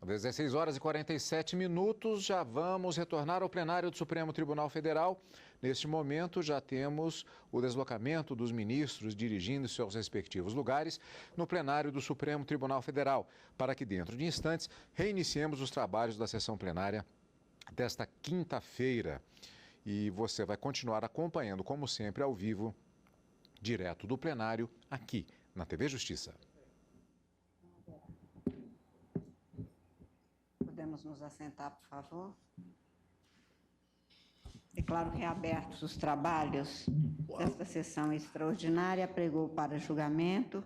16 horas e 47 minutos, já vamos retornar ao plenário do Supremo Tribunal Federal. Neste momento, já temos o deslocamento dos ministros dirigindo seus respectivos lugares no plenário do Supremo Tribunal Federal, para que dentro de instantes reiniciemos os trabalhos da sessão plenária desta quinta-feira. E você vai continuar acompanhando, como sempre, ao vivo, direto do plenário, aqui na TV Justiça. Podemos nos assentar, por favor? Declaro reabertos os trabalhos desta sessão extraordinária, pregou para julgamento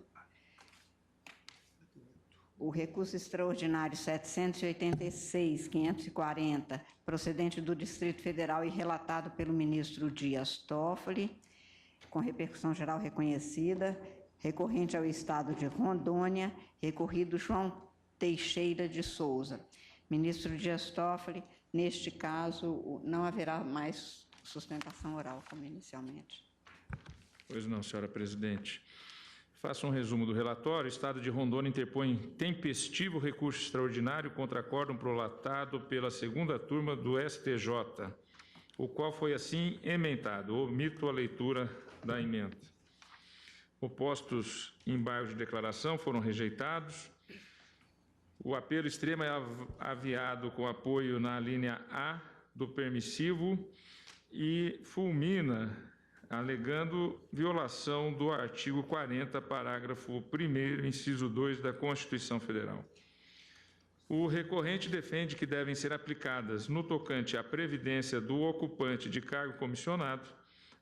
o recurso extraordinário 786.540, procedente do Distrito Federal e relatado pelo ministro Dias Toffoli, com repercussão geral reconhecida, recorrente ao Estado de Rondônia, recorrido João Teixeira de Souza. Ministro Dias Toffoli, neste caso, não haverá mais sustentação oral, como inicialmente. Pois não, senhora presidente. Faço um resumo do relatório. O Estado de Rondônia interpõe tempestivo recurso extraordinário contra acórdão prolatado pela segunda turma do STJ, o qual foi assim emendado. Omito a leitura da emenda. Opostos embargos de declaração foram rejeitados. O apelo extremo é aviado com apoio na linha A do permissivo e fulmina, alegando violação do artigo 40, parágrafo 1º, inciso 2 da Constituição Federal. O recorrente defende que devem ser aplicadas, no tocante à previdência do ocupante de cargo comissionado,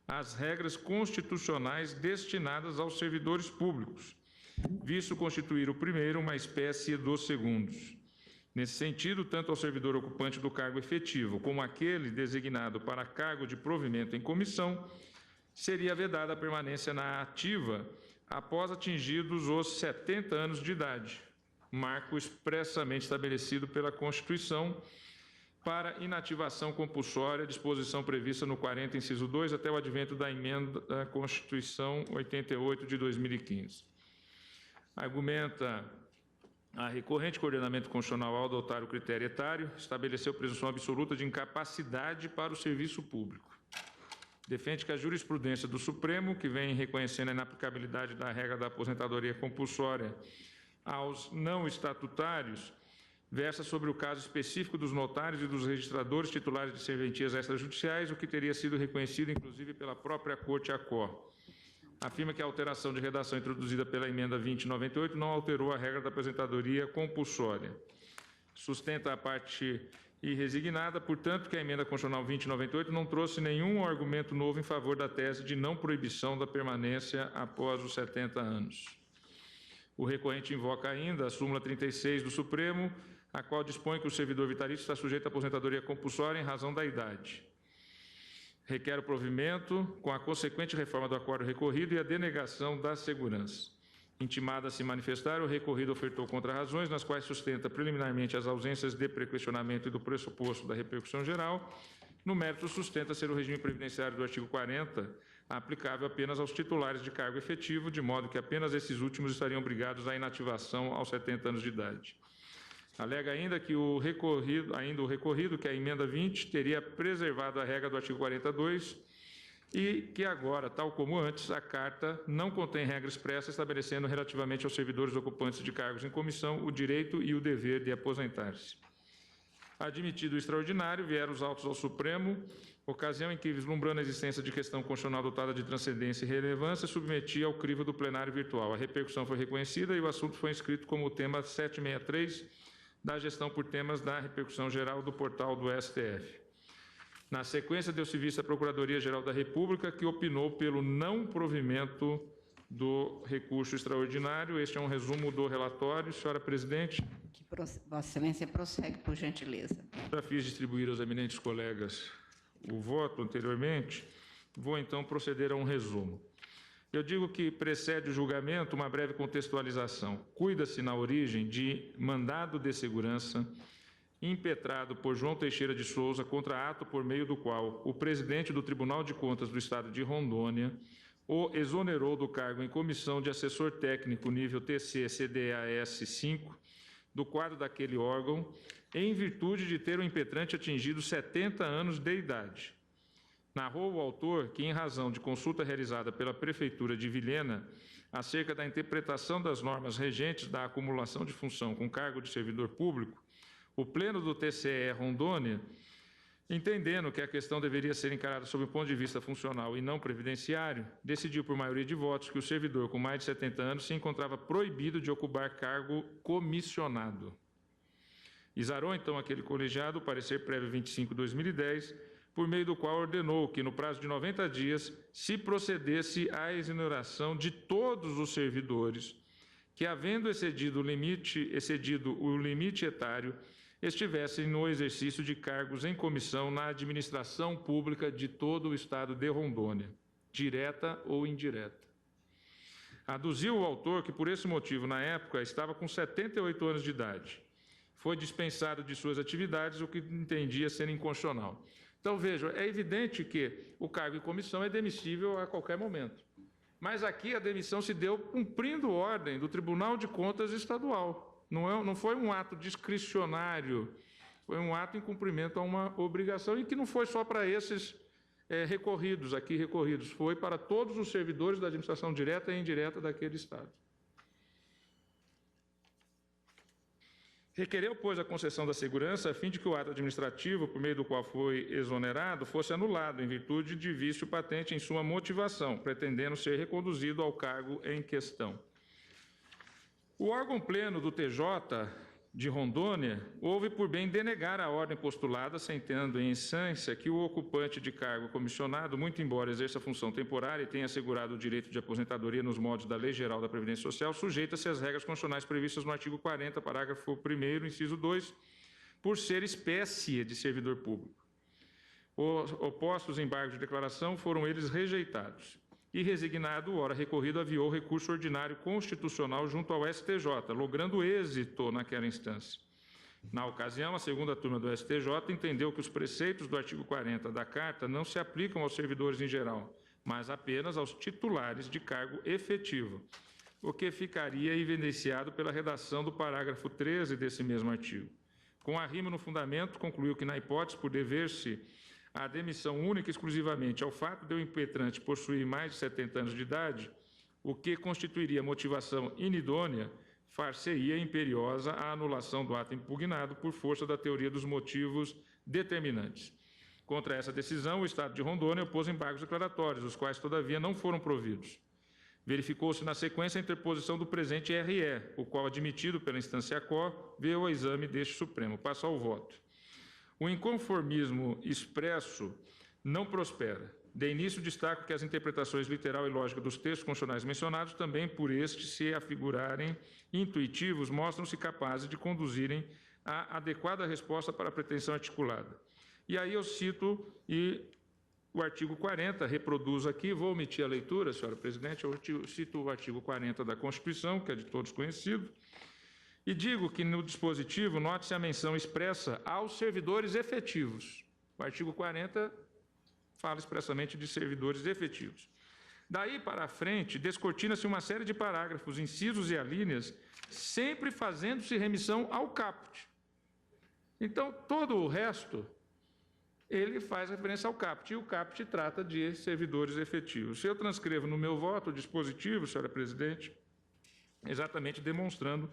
as regras constitucionais destinadas aos servidores públicos, visto constituir o primeiro uma espécie dos segundos. Nesse sentido, tanto ao servidor ocupante do cargo efetivo como aquele designado para cargo de provimento em comissão, seria vedada a permanência na ativa após atingidos os 70 anos de idade, marco expressamente estabelecido pela Constituição, para inativação compulsória, disposição prevista no 40, inciso 2, até o advento da emenda da Constituição 88 de 2015. Argumenta a recorrente coordenamento constitucional ao adotar o critério etário, estabeleceu presunção absoluta de incapacidade para o serviço público. Defende que a jurisprudência do Supremo, que vem reconhecendo a inaplicabilidade da regra da aposentadoria compulsória aos não estatutários, versa sobre o caso específico dos notários e dos registradores titulares de serventias extrajudiciais, o que teria sido reconhecido, inclusive, pela própria Corte ACO. Afirma que a alteração de redação introduzida pela emenda 2098 não alterou a regra da aposentadoria compulsória. Sustenta a parte irresignada, portanto, que a emenda constitucional 2098 não trouxe nenhum argumento novo em favor da tese de não proibição da permanência após os 70 anos. O recorrente invoca ainda a súmula 36 do Supremo, a qual dispõe que o servidor vitalício está sujeito à aposentadoria compulsória em razão da idade. Requer o provimento com a consequente reforma do acordo recorrido e a denegação da segurança. Intimado a se manifestar, o recorrido ofertou contra-razões, nas quais sustenta preliminarmente as ausências de prequestionamento e do pressuposto da repercussão geral. No mérito, sustenta ser o regime previdenciário do artigo 40 aplicável apenas aos titulares de cargo efetivo, de modo que apenas esses últimos estariam obrigados à inativação aos 70 anos de idade. Alega ainda que o recorrido, que a emenda 20 teria preservado a regra do artigo 42 e que agora, tal como antes, a carta não contém regra expressa estabelecendo relativamente aos servidores ocupantes de cargos em comissão o direito e o dever de aposentar-se. Admitido o extraordinário, vieram os autos ao Supremo, ocasião em que, vislumbrando a existência de questão constitucional dotada de transcendência e relevância, submetia ao crivo do plenário virtual. A repercussão foi reconhecida e o assunto foi inscrito como o tema 763 da gestão por temas da repercussão geral do portal do STF. Na sequência, deu-se vista a Procuradoria-Geral da República, que opinou pelo não provimento do recurso extraordinário. Este é um resumo do relatório. Senhora presidente. Vossa Excelência prossegue, por gentileza. Já fiz distribuir aos eminentes colegas o voto anteriormente, vou então proceder a um resumo. Eu digo que precede o julgamento uma breve contextualização. Cuida-se na origem de mandado de segurança impetrado por João Teixeira de Souza contra ato por meio do qual o presidente do Tribunal de Contas do Estado de Rondônia o exonerou do cargo em comissão de assessor técnico nível TC-CDAS 5 do quadro daquele órgão, em virtude de ter o impetrante atingido 70 anos de idade. Narrou o autor que, em razão de consulta realizada pela Prefeitura de Vilhena acerca da interpretação das normas regentes da acumulação de função com cargo de servidor público, o Pleno do TCE Rondônia, entendendo que a questão deveria ser encarada sob o ponto de vista funcional e não previdenciário, decidiu por maioria de votos que o servidor com mais de 70 anos se encontrava proibido de ocupar cargo comissionado. Exarou, então, aquele colegiado o parecer prévio 25/2010, por meio do qual ordenou que, no prazo de 90 dias, se procedesse à exoneração de todos os servidores que, havendo excedido o limite etário, estivessem no exercício de cargos em comissão na administração pública de todo o Estado de Rondônia, direta ou indireta. Aduziu o autor que, por esse motivo, na época, estava com 78 anos de idade. Foi dispensado de suas atividades, o que entendia ser inconstitucional. Então, vejam, é evidente que o cargo em comissão é demissível a qualquer momento. Mas aqui a demissão se deu cumprindo ordem do Tribunal de Contas Estadual. Não foi um ato discricionário, foi um ato em cumprimento a uma obrigação, e que não foi só para esses recorridos, foi para todos os servidores da administração direta e indireta daquele Estado. Requereu, pois, a concessão da segurança a fim de que o ato administrativo, por meio do qual foi exonerado, fosse anulado, em virtude de vício patente em sua motivação, pretendendo ser reconduzido ao cargo em questão. O órgão pleno do TJ de Rondônia houve por bem denegar a ordem postulada, sentendo em essência que o ocupante de cargo comissionado, muito embora exerça função temporária e tenha assegurado o direito de aposentadoria nos moldes da Lei Geral da Previdência Social, sujeita-se às regras constitucionais previstas no artigo 40, parágrafo 1º, inciso 2, por ser espécie de servidor público. Os opostos embargos de declaração foram eles rejeitados. E resignado, ora recorrido, aviou recurso ordinário constitucional junto ao STJ, logrando êxito naquela instância. Na ocasião, a segunda turma do STJ entendeu que os preceitos do artigo 40 da Carta não se aplicam aos servidores em geral, mas apenas aos titulares de cargo efetivo, o que ficaria evidenciado pela redação do parágrafo 13 desse mesmo artigo. Com arrimo no fundamento, concluiu que, na hipótese por dever-se a demissão única e exclusivamente ao fato de o impetrante possuir mais de 70 anos de idade, o que constituiria motivação inidônea, far-se-ia imperiosa a anulação do ato impugnado por força da teoria dos motivos determinantes. Contra essa decisão, o Estado de Rondônia opôs embargos declaratórios, os quais, todavia, não foram providos. Verificou-se na sequência a interposição do presente RE, o qual, admitido pela instância COR, veio ao exame deste Supremo. Passo ao voto. O inconformismo expresso não prospera. De início, destaco que as interpretações literal e lógica dos textos constitucionais mencionados, também por estes se afigurarem intuitivos, mostram-se capazes de conduzirem a adequada resposta para a pretensão articulada. E aí eu cito o artigo 40, reproduzo aqui, vou omitir a leitura, senhora presidente, eu cito o artigo 40 da Constituição, que é de todos conhecido, e digo que no dispositivo note-se a menção expressa aos servidores efetivos. O artigo 40 fala expressamente de servidores efetivos. Daí para frente, descortina-se uma série de parágrafos, incisos e alíneas, sempre fazendo-se remissão ao caput. Então, todo o resto, ele faz referência ao caput, e o caput trata de servidores efetivos. Se eu transcrevo no meu voto o dispositivo, senhora presidente, exatamente demonstrando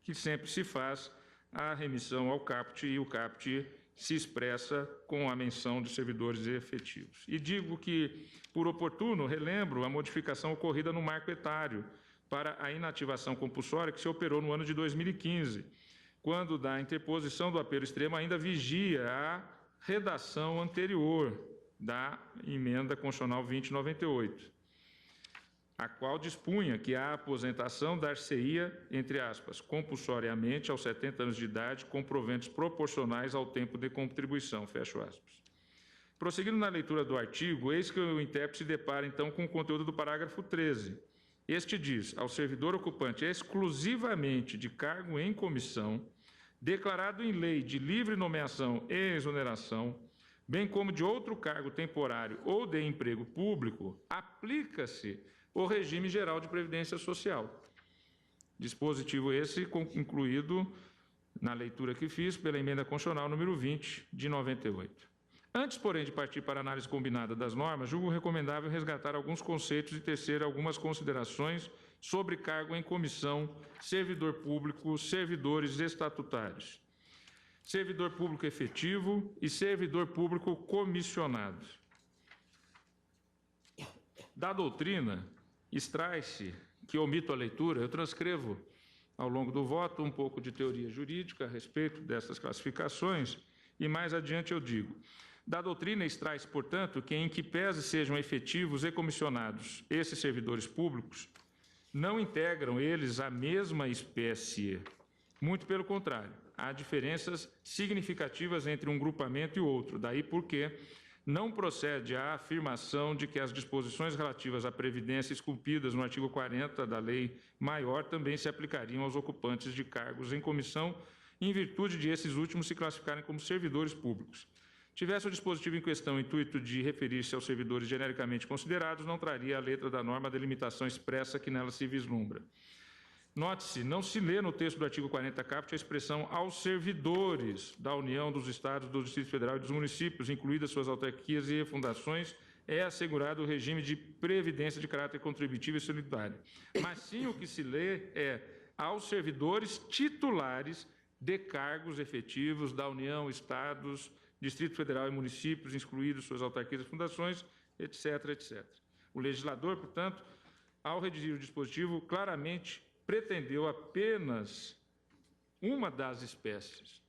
que sempre se faz a remissão ao caput, e o caput se expressa com a menção de servidores efetivos. E digo que, por oportuno, relembro a modificação ocorrida no marco etário para a inativação compulsória que se operou no ano de 2015, quando da interposição do apelo extremo ainda vigia a redação anterior da emenda constitucional 2098. A qual dispunha que a aposentação dar-se-ia, entre aspas, compulsoriamente aos 70 anos de idade, com proventos proporcionais ao tempo de contribuição, fecho aspas. Prosseguindo na leitura do artigo, eis que o intérprete se depara, então, com o conteúdo do parágrafo 13. Este diz: ao servidor ocupante exclusivamente de cargo em comissão, declarado em lei de livre nomeação e exoneração, bem como de outro cargo temporário ou de emprego público, aplica-se o regime geral de previdência social. Dispositivo esse incluído na leitura que fiz, pela emenda constitucional número 20, de 98. Antes, porém, de partir para a análise combinada das normas, julgo recomendável resgatar alguns conceitos e tecer algumas considerações sobre cargo em comissão, servidor público, servidores estatutários, servidor público efetivo e servidor público comissionado. Da doutrina, extrai-se, que omito a leitura, eu transcrevo ao longo do voto um pouco de teoria jurídica a respeito dessas classificações e mais adiante eu digo. Da doutrina extrai-se, portanto, que em que pese sejam efetivos e comissionados esses servidores públicos, não integram eles a mesma espécie. Muito pelo contrário, há diferenças significativas entre um grupamento e outro, daí porque não procede a afirmação de que as disposições relativas à previdência esculpidas no artigo 40 da Lei Maior também se aplicariam aos ocupantes de cargos em comissão, em virtude de esses últimos se classificarem como servidores públicos. Tivesse o dispositivo em questão o intuito de referir-se aos servidores genericamente considerados, não traria a letra da norma a delimitação expressa que nela se vislumbra. Note-se, não se lê no texto do artigo 40 caput a expressão aos servidores da União, dos Estados, do Distrito Federal e dos municípios, incluídas suas autarquias e fundações, é assegurado o regime de previdência de caráter contributivo e solidário. Mas sim o que se lê é aos servidores titulares de cargos efetivos da União, Estados, Distrito Federal e municípios, excluídos suas autarquias e fundações, etc., etc. O legislador, portanto, ao redigir o dispositivo, claramente pretendeu apenas uma das espécies.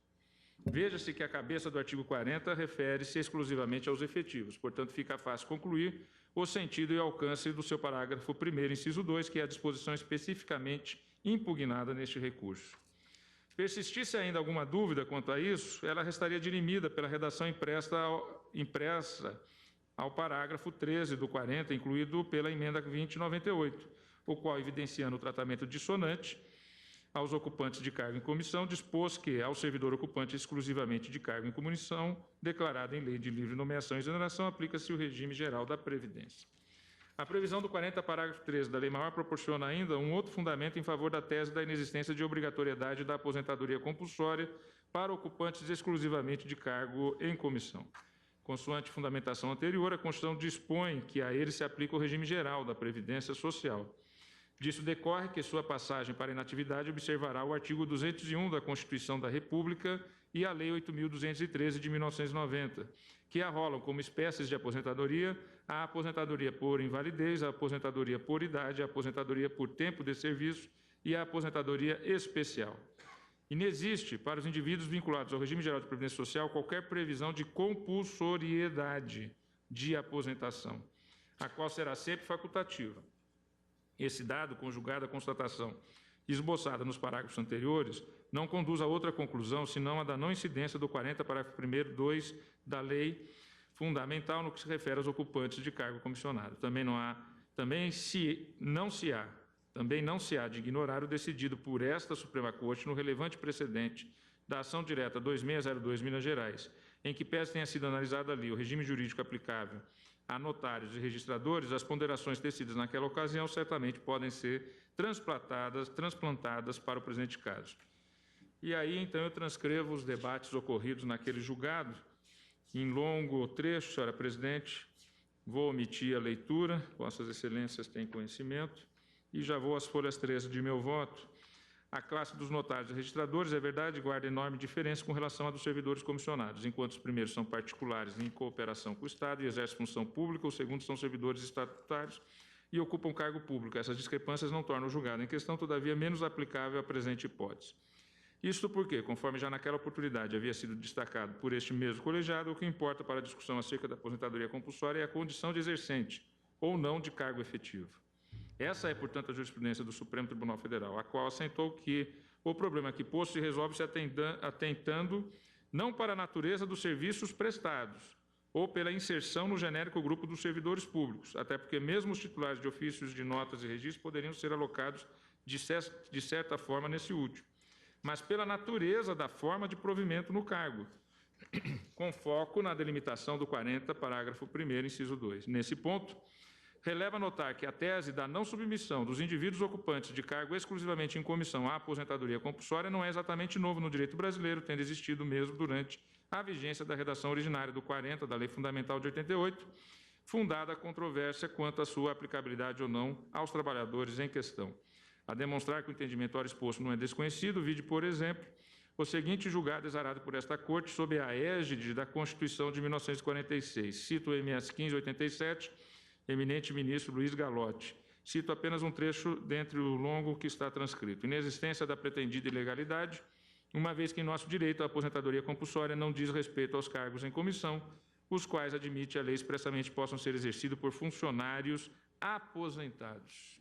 Veja-se que a cabeça do artigo 40 refere-se exclusivamente aos efetivos, portanto, fica fácil concluir o sentido e alcance do seu parágrafo 1º, inciso 2, que é a disposição especificamente impugnada neste recurso. Persistisse ainda alguma dúvida quanto a isso, ela restaria dirimida pela redação impressa ao parágrafo 13 do 40, incluído pela emenda 2098, o qual, evidenciando o tratamento dissonante aos ocupantes de cargo em comissão, dispôs que, ao servidor ocupante exclusivamente de cargo em comissão, declarado em lei de livre nomeação e exoneração, aplica-se o regime geral da Previdência. A previsão do 40, parágrafo 13 da Lei Maior proporciona ainda um outro fundamento em favor da tese da inexistência de obrigatoriedade da aposentadoria compulsória para ocupantes exclusivamente de cargo em comissão. Consoante fundamentação anterior, a Constituição dispõe que a ele se aplica o regime geral da Previdência Social. Disso decorre que sua passagem para inatividade observará o artigo 201 da Constituição da República e a Lei 8.213 de 1990, que arrolam como espécies de aposentadoria a aposentadoria por invalidez, a aposentadoria por idade, a aposentadoria por tempo de serviço e a aposentadoria especial. Inexiste, para os indivíduos vinculados ao regime geral de previdência social, qualquer previsão de compulsoriedade de aposentação, a qual será sempre facultativa. Esse dado, conjugado à constatação esboçada nos parágrafos anteriores, não conduz a outra conclusão, senão a da não incidência do 40, parágrafo 1º, 2 da Lei Fundamental no que se refere aos ocupantes de cargo comissionado. Também não se há de ignorar o decidido por esta Suprema Corte no relevante precedente da ação direta 2602 Minas Gerais, em que pese tenha sido analisado ali o regime jurídico aplicável a notários e registradores, as ponderações tecidas naquela ocasião certamente podem ser transplantadas para o presente caso. E aí, então, eu transcrevo os debates ocorridos naquele julgado, em longo trecho, senhora presidente, vou omitir a leitura, vossas excelências têm conhecimento, e já vou às folhas 13 de meu voto. A classe dos notários e registradores, é verdade, guarda enorme diferença com relação à dos servidores comissionados, enquanto os primeiros são particulares em cooperação com o Estado e exercem função pública, os segundos são servidores estatutários e ocupam cargo público. Essas discrepâncias não tornam o julgado em questão, todavia, menos aplicável à presente hipótese. Isto porque, conforme já naquela oportunidade havia sido destacado por este mesmo colegiado, o que importa para a discussão acerca da aposentadoria compulsória é a condição de exercente ou não de cargo efetivo. Essa é, portanto, a jurisprudência do Supremo Tribunal Federal, a qual assentou que o problema aqui posto se resolve se atentando não para a natureza dos serviços prestados ou pela inserção no genérico grupo dos servidores públicos, até porque mesmo os titulares de ofícios de notas e registros poderiam ser alocados de certa forma nesse último, mas pela natureza da forma de provimento no cargo, com foco na delimitação do 40, parágrafo 1º, inciso 2. Nesse ponto, releva notar que a tese da não submissão dos indivíduos ocupantes de cargo exclusivamente em comissão à aposentadoria compulsória não é exatamente novo no direito brasileiro, tendo existido mesmo durante a vigência da redação originária do 40 da Lei Fundamental de 88, fundada a controvérsia quanto à sua aplicabilidade ou não aos trabalhadores em questão. A demonstrar que o entendimento ora exposto não é desconhecido, vide, por exemplo, o seguinte julgado exarado por esta Corte sob a égide da Constituição de 1946. Cito o MS 1587, eminente ministro Luiz Galotti. Cito apenas um trecho dentre o longo que está transcrito. Inexistência da pretendida ilegalidade, uma vez que em nosso direito a aposentadoria compulsória não diz respeito aos cargos em comissão, os quais admite a lei expressamente possam ser exercidos por funcionários aposentados.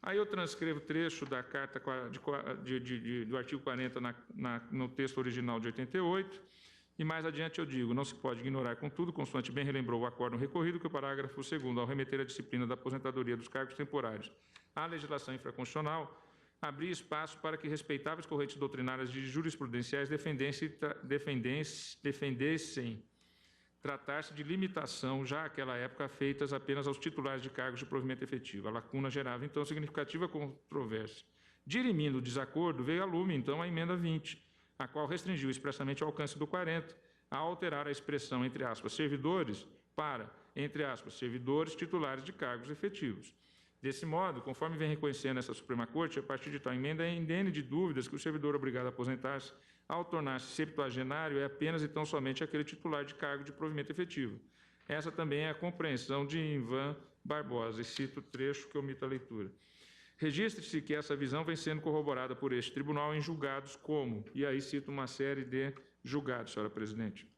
Aí eu transcrevo trecho da carta do artigo 40 no texto original de 88, e mais adiante eu digo, não se pode ignorar, contudo, consoante bem relembrou o acórdão recorrido, que o parágrafo 2º, ao remeter a disciplina da aposentadoria dos cargos temporários à legislação infraconstitucional, abria espaço para que respeitáveis correntes doutrinárias de jurisprudenciais defendessem tratar-se de limitação, já àquela época, feitas apenas aos titulares de cargos de provimento efetivo. A lacuna gerava, então, significativa controvérsia. Dirimindo o desacordo, veio à lume, então, a emenda 20, a qual restringiu expressamente o alcance do 40, a alterar a expressão, entre aspas, servidores, para, entre aspas, servidores titulares de cargos efetivos. Desse modo, conforme vem reconhecendo essa Suprema Corte, a partir de tal emenda é indene de dúvidas que o servidor obrigado a aposentar-se, ao tornar-se septuagenário, é apenas e tão somente aquele titular de cargo de provimento efetivo. Essa também é a compreensão de Ivan Barbosa, e cito o trecho que omito a leitura. Registre-se que essa visão vem sendo corroborada por este tribunal em julgados como, e aí cito uma série de julgados, senhora presidente.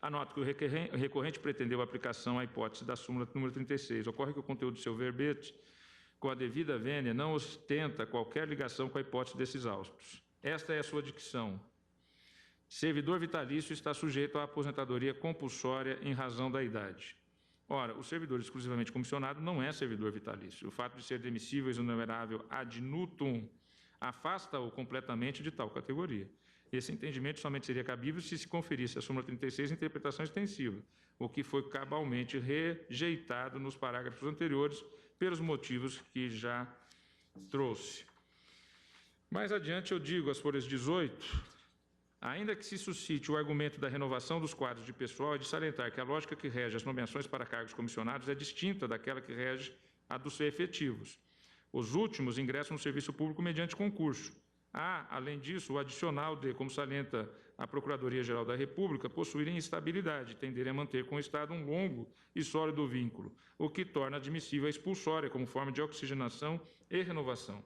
Anoto que o recorrente pretendeu a aplicação à hipótese da súmula número 36. Ocorre que o conteúdo do seu verbete, com a devida vênia, não ostenta qualquer ligação com a hipótese desses autos. Esta é a sua dicção. Servidor vitalício está sujeito à aposentadoria compulsória em razão da idade. Ora, o servidor exclusivamente comissionado não é servidor vitalício. O fato de ser demissível, exonerável ad nutum, afasta-o completamente de tal categoria. Esse entendimento somente seria cabível se se conferisse a súmula 36 interpretação extensiva, o que foi cabalmente rejeitado nos parágrafos anteriores pelos motivos que já trouxe. Mais adiante eu digo, às folhas 18, ainda que se suscite o argumento da renovação dos quadros de pessoal, é de salientar que a lógica que rege as nomeações para cargos comissionados é distinta daquela que rege a dos efetivos. Os últimos ingressam no serviço público mediante concurso. Há, além disso, o adicional de, como salienta a Procuradoria-Geral da República, possuírem estabilidade, tenderem a manter com o Estado um longo e sólido vínculo, o que torna admissível a expulsória como forma de oxigenação e renovação.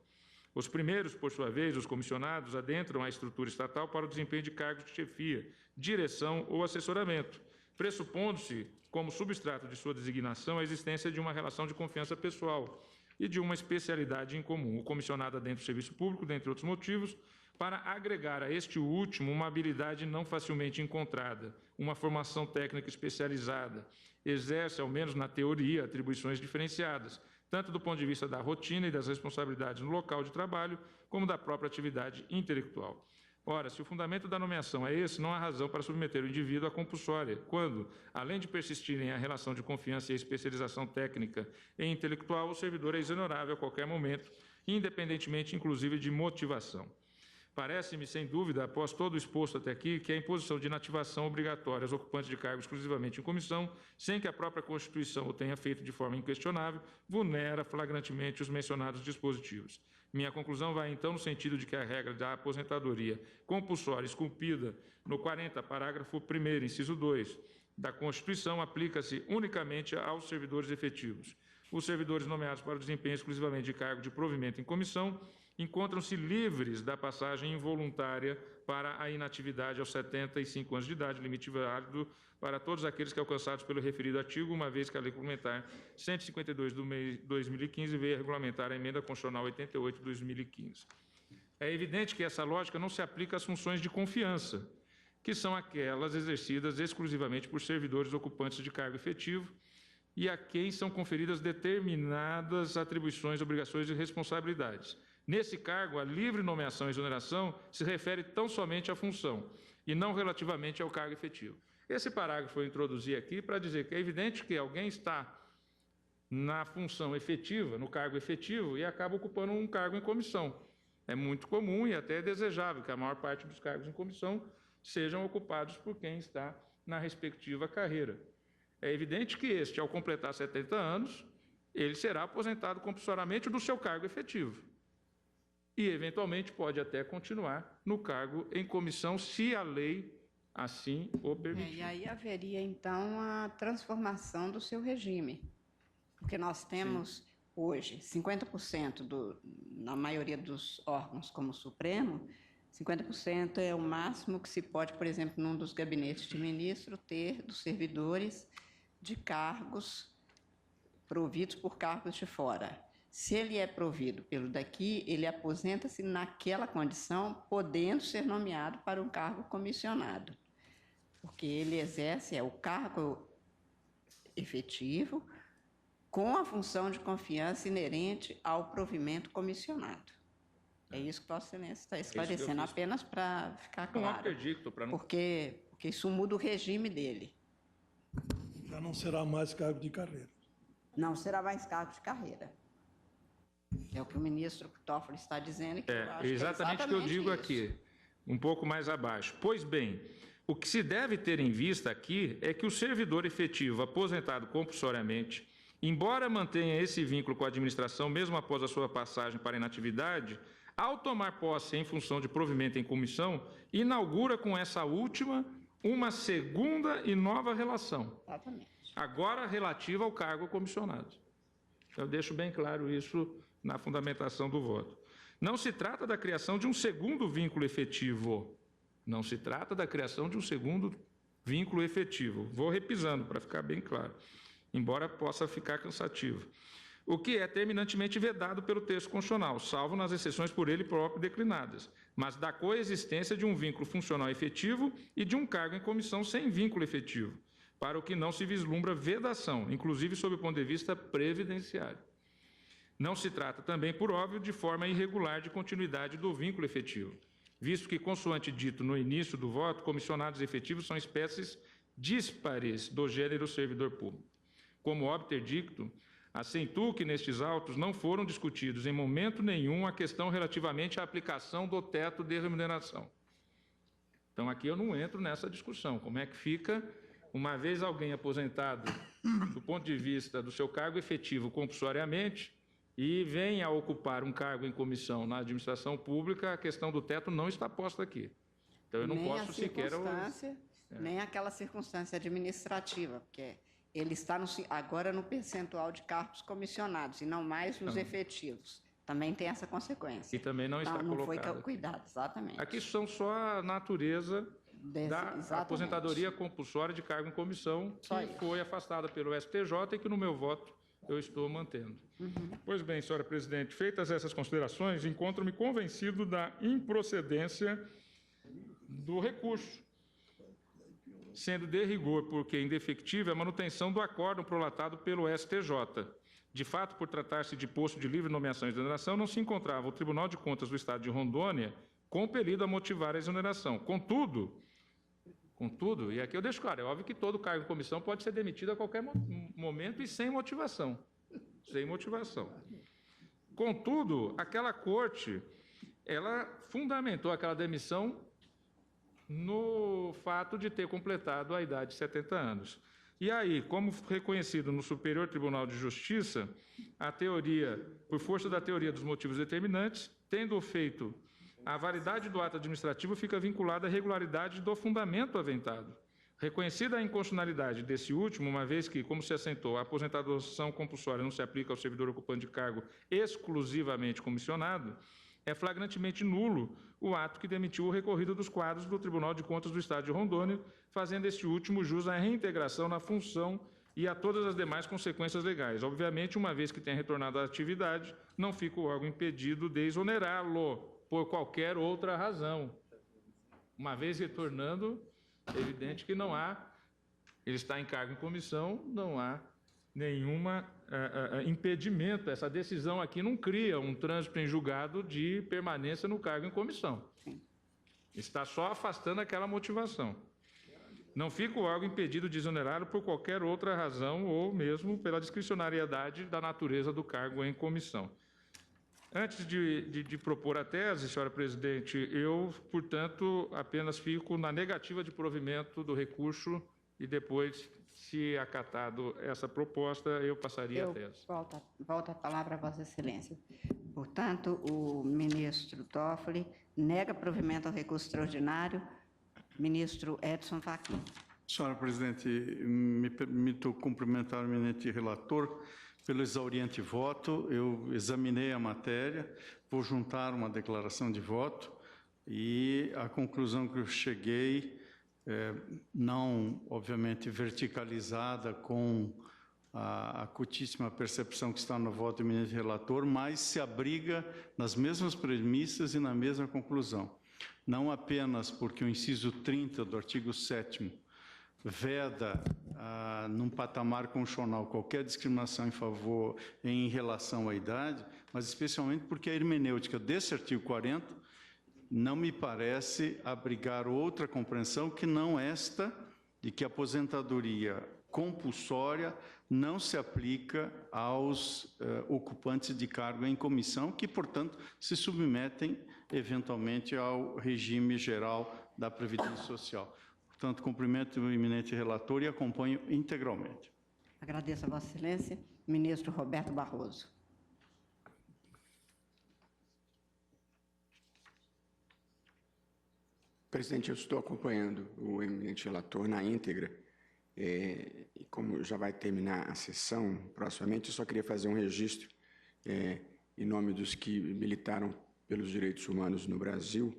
Os primeiros, por sua vez, os comissionados, adentram a estrutura estatal para o desempenho de cargos de chefia, direção ou assessoramento, pressupondo-se, como substrato de sua designação, a existência de uma relação de confiança pessoal e de uma especialidade em comum. O comissionado adentra o serviço público, dentre outros motivos, para agregar a este último uma habilidade não facilmente encontrada, uma formação técnica especializada, exerce, ao menos na teoria, atribuições diferenciadas, tanto do ponto de vista da rotina e das responsabilidades no local de trabalho, como da própria atividade intelectual. Ora, se o fundamento da nomeação é esse, não há razão para submeter o indivíduo à compulsória, quando, além de persistirem a relação de confiança e a especialização técnica e intelectual, o servidor é exonerável a qualquer momento, independentemente, inclusive, de motivação. Parece-me, sem dúvida, após todo o exposto até aqui, que a imposição de inativação obrigatória aos ocupantes de cargos exclusivamente em comissão, sem que a própria Constituição o tenha feito de forma inquestionável, vulnera flagrantemente os mencionados dispositivos. Minha conclusão vai, então, no sentido de que a regra da aposentadoria compulsória esculpida no 40, parágrafo 1º, inciso 2, da Constituição, aplica-se unicamente aos servidores efetivos. Os servidores nomeados para o desempenho exclusivamente de cargo de provimento em comissão encontram-se livres da passagem involuntária para a inatividade aos 75 anos de idade, limite válido para todos aqueles que alcançados pelo referido artigo, uma vez que a Lei Complementar 152 de 2015 veio a regulamentar a Emenda Constitucional 88 de 2015. É evidente que essa lógica não se aplica às funções de confiança, que são aquelas exercidas exclusivamente por servidores ocupantes de cargo efetivo e a quem são conferidas determinadas atribuições, obrigações e responsabilidades. Nesse cargo, a livre nomeação e exoneração se refere tão somente à função e não relativamente ao cargo efetivo. Esse parágrafo eu introduzi aqui para dizer que é evidente que alguém está na função efetiva, no cargo efetivo, e acaba ocupando um cargo em comissão. É muito comum e até desejável que a maior parte dos cargos em comissão sejam ocupados por quem está na respectiva carreira. É evidente que este, ao completar 70 anos, ele será aposentado compulsoriamente do seu cargo efetivo. E, eventualmente, pode até continuar no cargo em comissão, se a lei assim o permitir. E aí haveria, então, a transformação do seu regime. Porque nós temos, hoje, 50% na maioria dos órgãos, como o Supremo, 50% é o máximo que se pode, por exemplo, num dos gabinetes de ministro, ter dos servidores de cargos providos por cargos de fora. Se ele é provido pelo daqui, ele aposenta-se naquela condição, podendo ser nomeado para um cargo comissionado. Porque ele exerce o cargo efetivo com a função de confiança inerente ao provimento comissionado. É isso que Vossa Excelência está esclarecendo, apenas para ficar claro. Não acredito, para não... Porque isso muda o regime dele. Já não será mais cargo de carreira. Não será mais cargo de carreira. É o que o ministro Toffoli está dizendo. Que eu acho exatamente o que eu digo isso. aqui, um pouco mais abaixo. Pois bem, o que se deve ter em vista aqui é que o servidor efetivo aposentado compulsoriamente, embora mantenha esse vínculo com a administração, mesmo após a sua passagem para a inatividade, ao tomar posse em função de provimento em comissão, inaugura com essa última uma segunda e nova relação. Exatamente. Agora relativa ao cargo comissionado. Eu deixo bem claro isso na fundamentação do voto. Não se trata da criação de um segundo vínculo efetivo. Não se trata da criação de um segundo vínculo efetivo. Vou repisando para ficar bem claro, embora possa ficar cansativo. O que é terminantemente vedado pelo texto constitucional, salvo nas exceções por ele próprio declinadas, mas da coexistência de um vínculo funcional efetivo e de um cargo em comissão sem vínculo efetivo, para o que não se vislumbra vedação, inclusive sob o ponto de vista previdenciário. Não se trata também, por óbvio, de forma irregular de continuidade do vínculo efetivo, visto que, consoante dito no início do voto, comissionados efetivos são espécies díspares do gênero servidor público. Como obter dicto, acentuo que nestes autos não foram discutidos em momento nenhum a questão relativamente à aplicação do teto de remuneração. Então, aqui eu não entro nessa discussão. Como é que fica, uma vez alguém aposentado do ponto de vista do seu cargo efetivo compulsoriamente e vem a ocupar um cargo em comissão na administração pública, a questão do teto não está posta aqui. Então, eu não posso sequer... Nem aquela circunstância administrativa, porque ele está agora no percentual de cargos comissionados e não mais nos efetivos. Também tem essa consequência. E também não está não colocado. Não foi cuidado, exatamente. Aqui são só a natureza da aposentadoria compulsória de cargo em comissão, que foi afastada pelo STJ e que no meu voto eu estou mantendo. Pois bem, senhora presidente, feitas essas considerações, encontro-me convencido da improcedência do recurso, sendo de rigor, porque indefectível, a manutenção do acórdão prolatado pelo STJ. De fato, por tratar-se de posto de livre nomeação e exoneração, não se encontrava o Tribunal de Contas do Estado de Rondônia compelido a motivar a exoneração. Contudo, e aqui eu deixo claro, é óbvio que todo cargo em comissão pode ser demitido a qualquer momento e sem motivação. Sem motivação. Contudo, aquela corte, ela fundamentou aquela demissão no fato de ter completado a idade de 70 anos. E aí, como reconhecido no Superior Tribunal de Justiça, a teoria, por força da teoria dos motivos determinantes, tendo feito a validade do ato administrativo fica vinculada à regularidade do fundamento aventado. Reconhecida a inconstitucionalidade desse último, uma vez que, como se assentou, a aposentadoção compulsória não se aplica ao servidor ocupante de cargo exclusivamente comissionado, é flagrantemente nulo o ato que demitiu o recorrido dos quadros do Tribunal de Contas do Estado de Rondônia, fazendo este último jus à reintegração na função e a todas as demais consequências legais. Obviamente, uma vez que tenha retornado à atividade, não fica o órgão impedido de exonerá-lo por qualquer outra razão. Uma vez retornando, é evidente que não há, ele está em cargo em comissão, não há nenhuma impedimento. Essa decisão aqui não cria um trânsito em julgado de permanência no cargo em comissão. Está só afastando aquela motivação. não fica o órgão impedido de exonerá-lo por qualquer outra razão ou mesmo pela discricionariedade da natureza do cargo em comissão. Antes de propor a tese, senhora presidente, eu, portanto, apenas fico na negativa de provimento do recurso e depois, se acatado essa proposta, eu passaria a tese. Volto a palavra a Vossa Excelência. Portanto, o ministro Toffoli nega provimento ao recurso extraordinário. Ministro Edson Fachin. Senhora presidente, me permito cumprimentar o eminente relator pelo exauriente voto. Eu examinei a matéria, vou juntar uma declaração de voto e a conclusão que eu cheguei, não, obviamente, verticalizada com a acutíssima percepção que está no voto do eminente relator, mas se abriga nas mesmas premissas e na mesma conclusão. Não apenas porque o inciso 30 do artigo 7º veda, num patamar constitucional, qualquer discriminação em relação à idade, mas especialmente porque a hermenêutica desse artigo 40 não me parece abrigar outra compreensão que não esta, de que a aposentadoria compulsória não se aplica aos ocupantes de cargo em comissão, que, portanto, se submetem eventualmente ao regime geral da Previdência Social. Portanto, cumprimento o eminente relator e acompanho integralmente. Agradeço a Vossa Excelência. Ministro Roberto Barroso. Presidente, eu estou acompanhando o eminente relator na íntegra. E como já vai terminar a sessão proximamente, eu só queria fazer um registro em nome dos que militaram pelos direitos humanos no Brasil,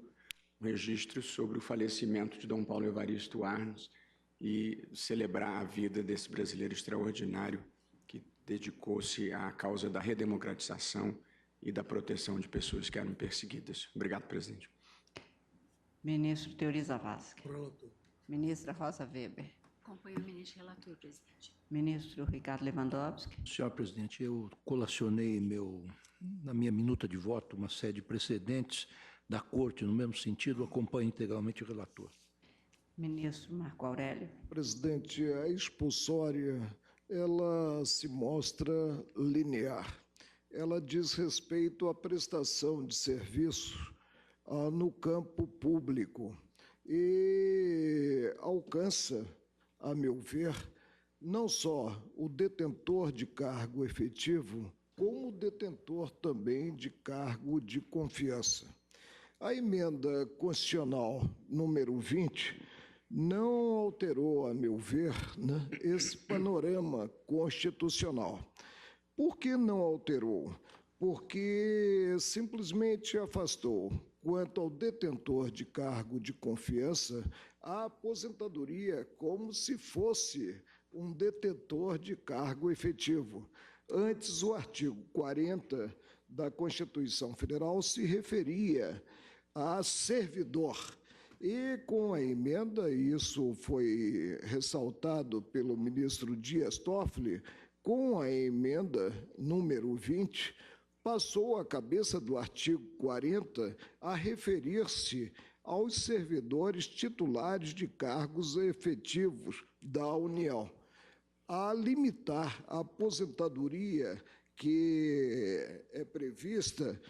um registro sobre o falecimento de Dom Paulo Evaristo Arnos e celebrar a vida desse brasileiro extraordinário que dedicou-se à causa da redemocratização e da proteção de pessoas que eram perseguidas. Obrigado, presidente. Ministro Teori Zavascki. Relator. Ministra Rosa Weber. Acompanho o ministro relator, presidente. Ministro Ricardo Lewandowski. Senhor presidente, eu colacionei na minha minuta de voto uma série de precedentes da Corte no mesmo sentido, acompanho integralmente o relator. Ministro Marco Aurélio. Presidente, a expulsória, ela se mostra linear. Ela diz respeito à prestação de serviço no campo público e alcança, a meu ver, não só o detentor de cargo efetivo, como o detentor também de cargo de confiança. A emenda constitucional número 20 não alterou, a meu ver, esse panorama constitucional. Por que não alterou? Porque simplesmente afastou, quanto ao detentor de cargo de confiança, a aposentadoria como se fosse um detentor de cargo efetivo. Antes, o artigo 40 da Constituição Federal se referia a servidor. E com a emenda, isso foi ressaltado pelo ministro Dias Toffoli, com a emenda número 20, passou a cabeça do artigo 40 a referir-se aos servidores titulares de cargos efetivos da União, a limitar a aposentadoria que é prevista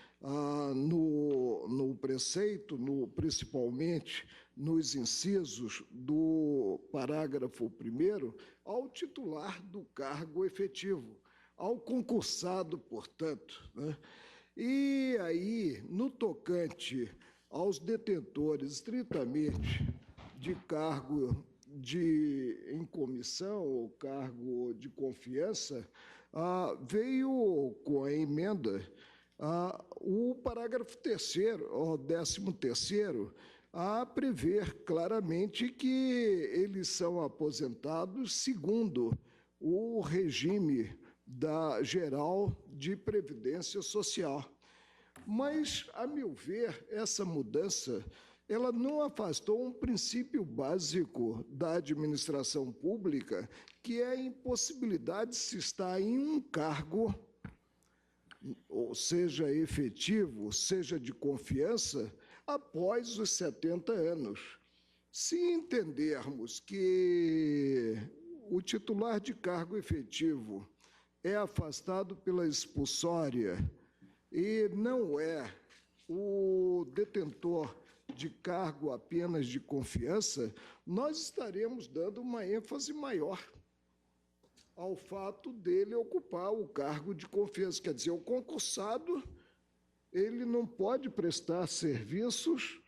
no preceito, principalmente nos incisos do parágrafo 1º, ao titular do cargo efetivo, ao concursado, portanto. E aí, no tocante aos detentores estritamente de cargo em comissão ou cargo de confiança, veio com a emenda o parágrafo 3º, o 13º, a prever claramente que eles são aposentados segundo o regime geral de previdência social. Mas, a meu ver, essa mudança ela não afastou um princípio básico da administração pública, que é a impossibilidade de se estar em um cargo, ou seja efetivo, seja de confiança, após os 70 anos. Se entendermos que o titular de cargo efetivo é afastado pela expulsória e não é o detentor de cargo apenas de confiança, nós estaremos dando uma ênfase maior ao fato dele ocupar o cargo de confiança. Quer dizer, o concursado, ele não pode prestar serviços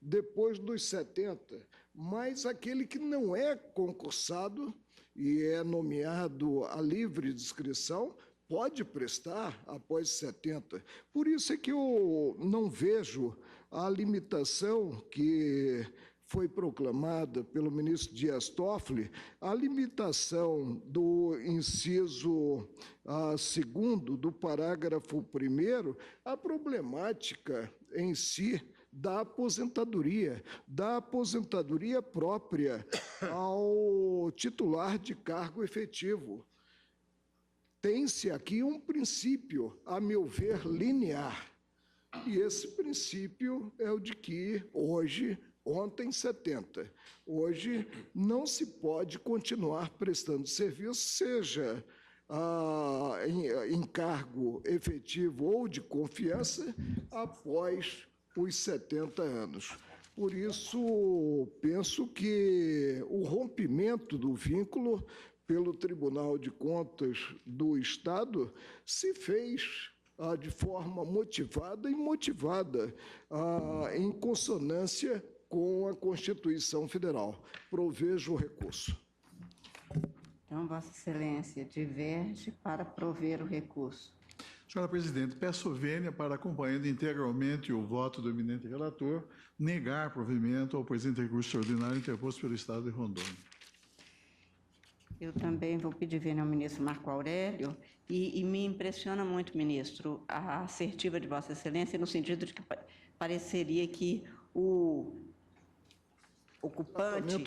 depois dos 70, mas aquele que não é concursado e é nomeado a livre discrição pode prestar após 70. Por isso é que eu não vejo a limitação que foi proclamada pelo ministro Dias Toffoli, a limitação do inciso 2º do parágrafo 1º, a problemática em si da aposentadoria própria ao titular de cargo efetivo. Tem-se aqui um princípio, a meu ver, linear. E esse princípio é o de que ontem 70, hoje não se pode continuar prestando serviço, seja em cargo efetivo ou de confiança, após os 70 anos. Por isso, penso que o rompimento do vínculo pelo Tribunal de Contas do Estado se fez de forma motivada e motivada em consonância com a Constituição Federal. Provejo o recurso. Então, Vossa Excelência diverge para prover o recurso. Senhora Presidente, peço vênia para, acompanhando integralmente o voto do eminente relator, negar provimento ao presente recurso extraordinário interposto pelo Estado de Rondônia. Eu também vou pedir vênia ao ministro Marco Aurélio, e me impressiona muito, ministro, a assertiva de Vossa Excelência, no sentido de que pareceria que o ocupante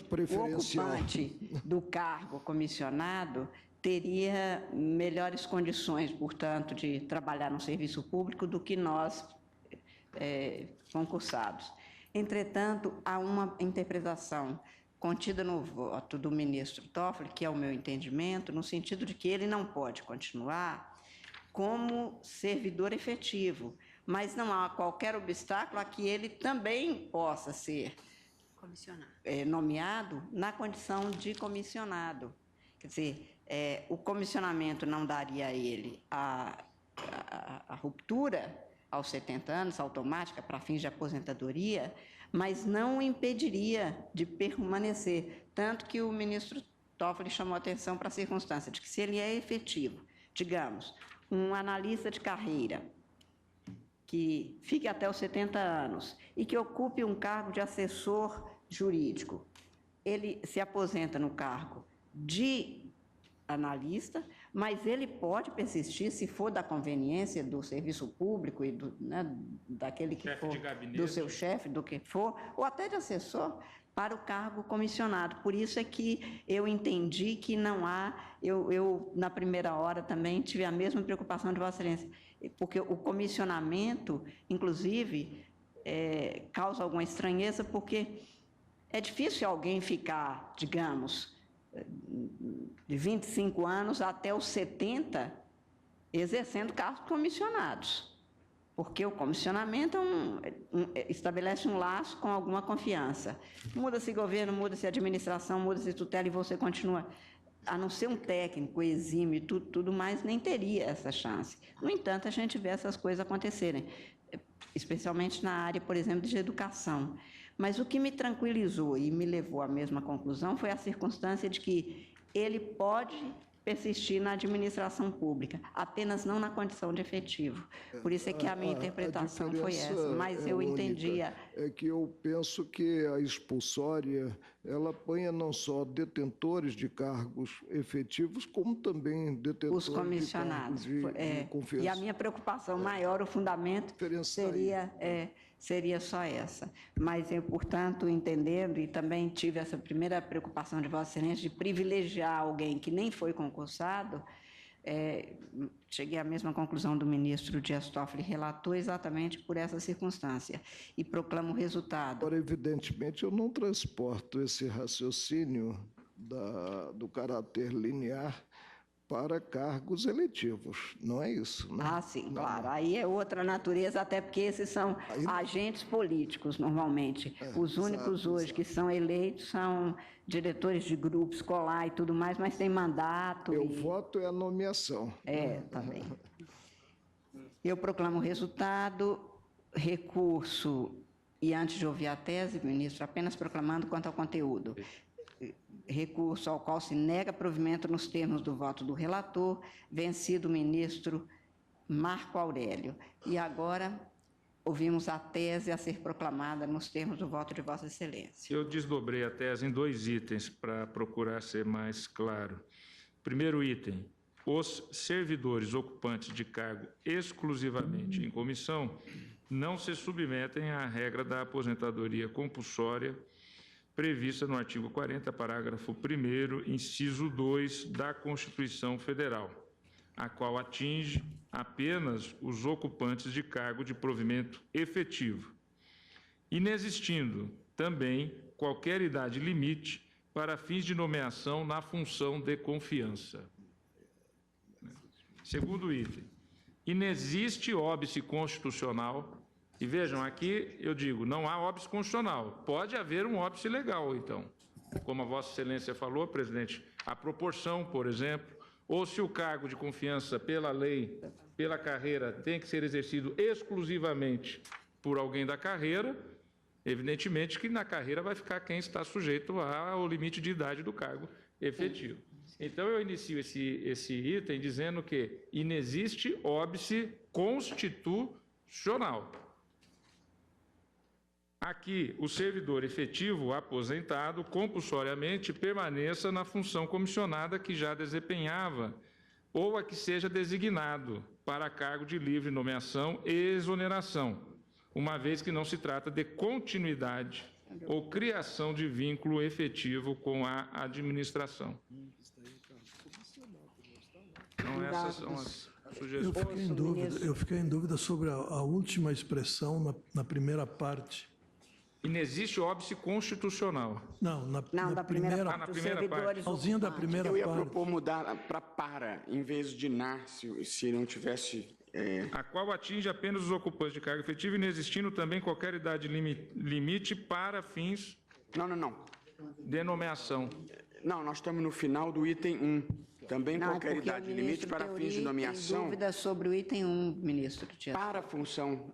do cargo comissionado teria melhores condições, portanto, de trabalhar no serviço público do que nós, concursados. Entretanto, há uma interpretação contida no voto do ministro Toffoli, que é o meu entendimento, no sentido de que ele não pode continuar como servidor efetivo, mas não há qualquer obstáculo a que ele também possa ser nomeado na condição de comissionado. Quer dizer, o comissionamento não daria a ele a ruptura aos 70 anos, automática, para fins de aposentadoria, mas não o impediria de permanecer. Tanto que o ministro Toffoli chamou atenção para a circunstância de que, se ele é efetivo, digamos, um analista de carreira, que fique até os 70 anos e que ocupe um cargo de assessor jurídico, ele se aposenta no cargo de analista, mas ele pode persistir, se for da conveniência do serviço público e daquele que for, do seu chefe, do que for, ou até de assessor, para o cargo comissionado. Por isso é que eu entendi que não há, eu na primeira hora também tive a mesma preocupação de Vossa Excelência, porque o comissionamento, inclusive, causa alguma estranheza, porque é difícil alguém ficar, digamos, de 25 anos até os 70 exercendo cargos comissionados, porque o comissionamento estabelece um laço com alguma confiança. Muda-se governo, muda-se administração, muda-se tutela e você continua, a não ser um técnico exímio, tudo mais, nem teria essa chance. No entanto, a gente vê essas coisas acontecerem, especialmente na área, por exemplo, de educação. Mas o que me tranquilizou e me levou à mesma conclusão foi a circunstância de que ele pode persistir na administração pública, apenas não na condição de efetivo. Por isso é que a minha interpretação foi essa, mas eu entendia. É que eu penso que a expulsória, ela apanha não só detentores de cargos efetivos, como também detentores os comissionados. de confiança. E a minha preocupação maior, o fundamento, seria só essa. Mas eu, portanto, entendendo, e também tive essa primeira preocupação de Vossa Excelência de privilegiar alguém que nem foi concursado, cheguei à mesma conclusão do ministro Dias Toffoli, relator, exatamente por essa circunstância, e proclamo o resultado. Agora, evidentemente, eu não transporto esse raciocínio do caráter linear para cargos eletivos, não é isso? Né? Ah, sim, claro. Aí é outra natureza, até porque esses são agentes políticos, normalmente. Os únicos hoje que são eleitos são diretores de grupo escolar e tudo mais, mas tem mandato. Meu voto é a nomeação. Tá bem. Eu proclamo o resultado, recurso, e antes de ouvir a tese, ministro, apenas proclamando quanto ao conteúdo. Recurso ao qual se nega provimento nos termos do voto do relator, vencido o ministro Marco Aurélio. E agora ouvimos a tese a ser proclamada nos termos do voto de Vossa Excelência. Eu desdobrei a tese em 2 itens para procurar ser mais claro. Primeiro item, os servidores ocupantes de cargo exclusivamente em comissão não se submetem à regra da aposentadoria compulsória prevista no artigo 40, parágrafo 1º, inciso 2 da Constituição Federal, a qual atinge apenas os ocupantes de cargo de provimento efetivo, inexistindo também qualquer idade limite para fins de nomeação na função de confiança. Segundo item, inexiste óbice constitucional. E vejam, aqui eu digo, não há óbice constitucional. Pode haver um óbice legal, então. Como a Vossa Excelência falou, presidente, a proporção, por exemplo, ou se o cargo de confiança pela lei, pela carreira, tem que ser exercido exclusivamente por alguém da carreira, evidentemente que na carreira vai ficar quem está sujeito ao limite de idade do cargo efetivo. Então, eu inicio esse item dizendo que inexiste óbice constitucional. Aqui, o servidor efetivo aposentado compulsoriamente permaneça na função comissionada que já desempenhava ou a que seja designado para cargo de livre nomeação e exoneração, uma vez que não se trata de continuidade ou criação de vínculo efetivo com a administração. Então, essas são as sugestões. Eu fiquei em dúvida sobre a última expressão na primeira parte. Inexiste óbice constitucional. Não, na primeira parte. Na primeira parte. Finalzinho da primeira parte. Eu ia propor mudar para, em vez de na, se não tivesse... A qual atinge apenas os ocupantes de cargo efetivo, inexistindo também qualquer idade limite para fins... Não. De nomeação. Não, nós estamos no final do item 1. Também qualquer idade limite para fins de nomeação... Tem dúvida sobre o item 1, ministro. Para a função...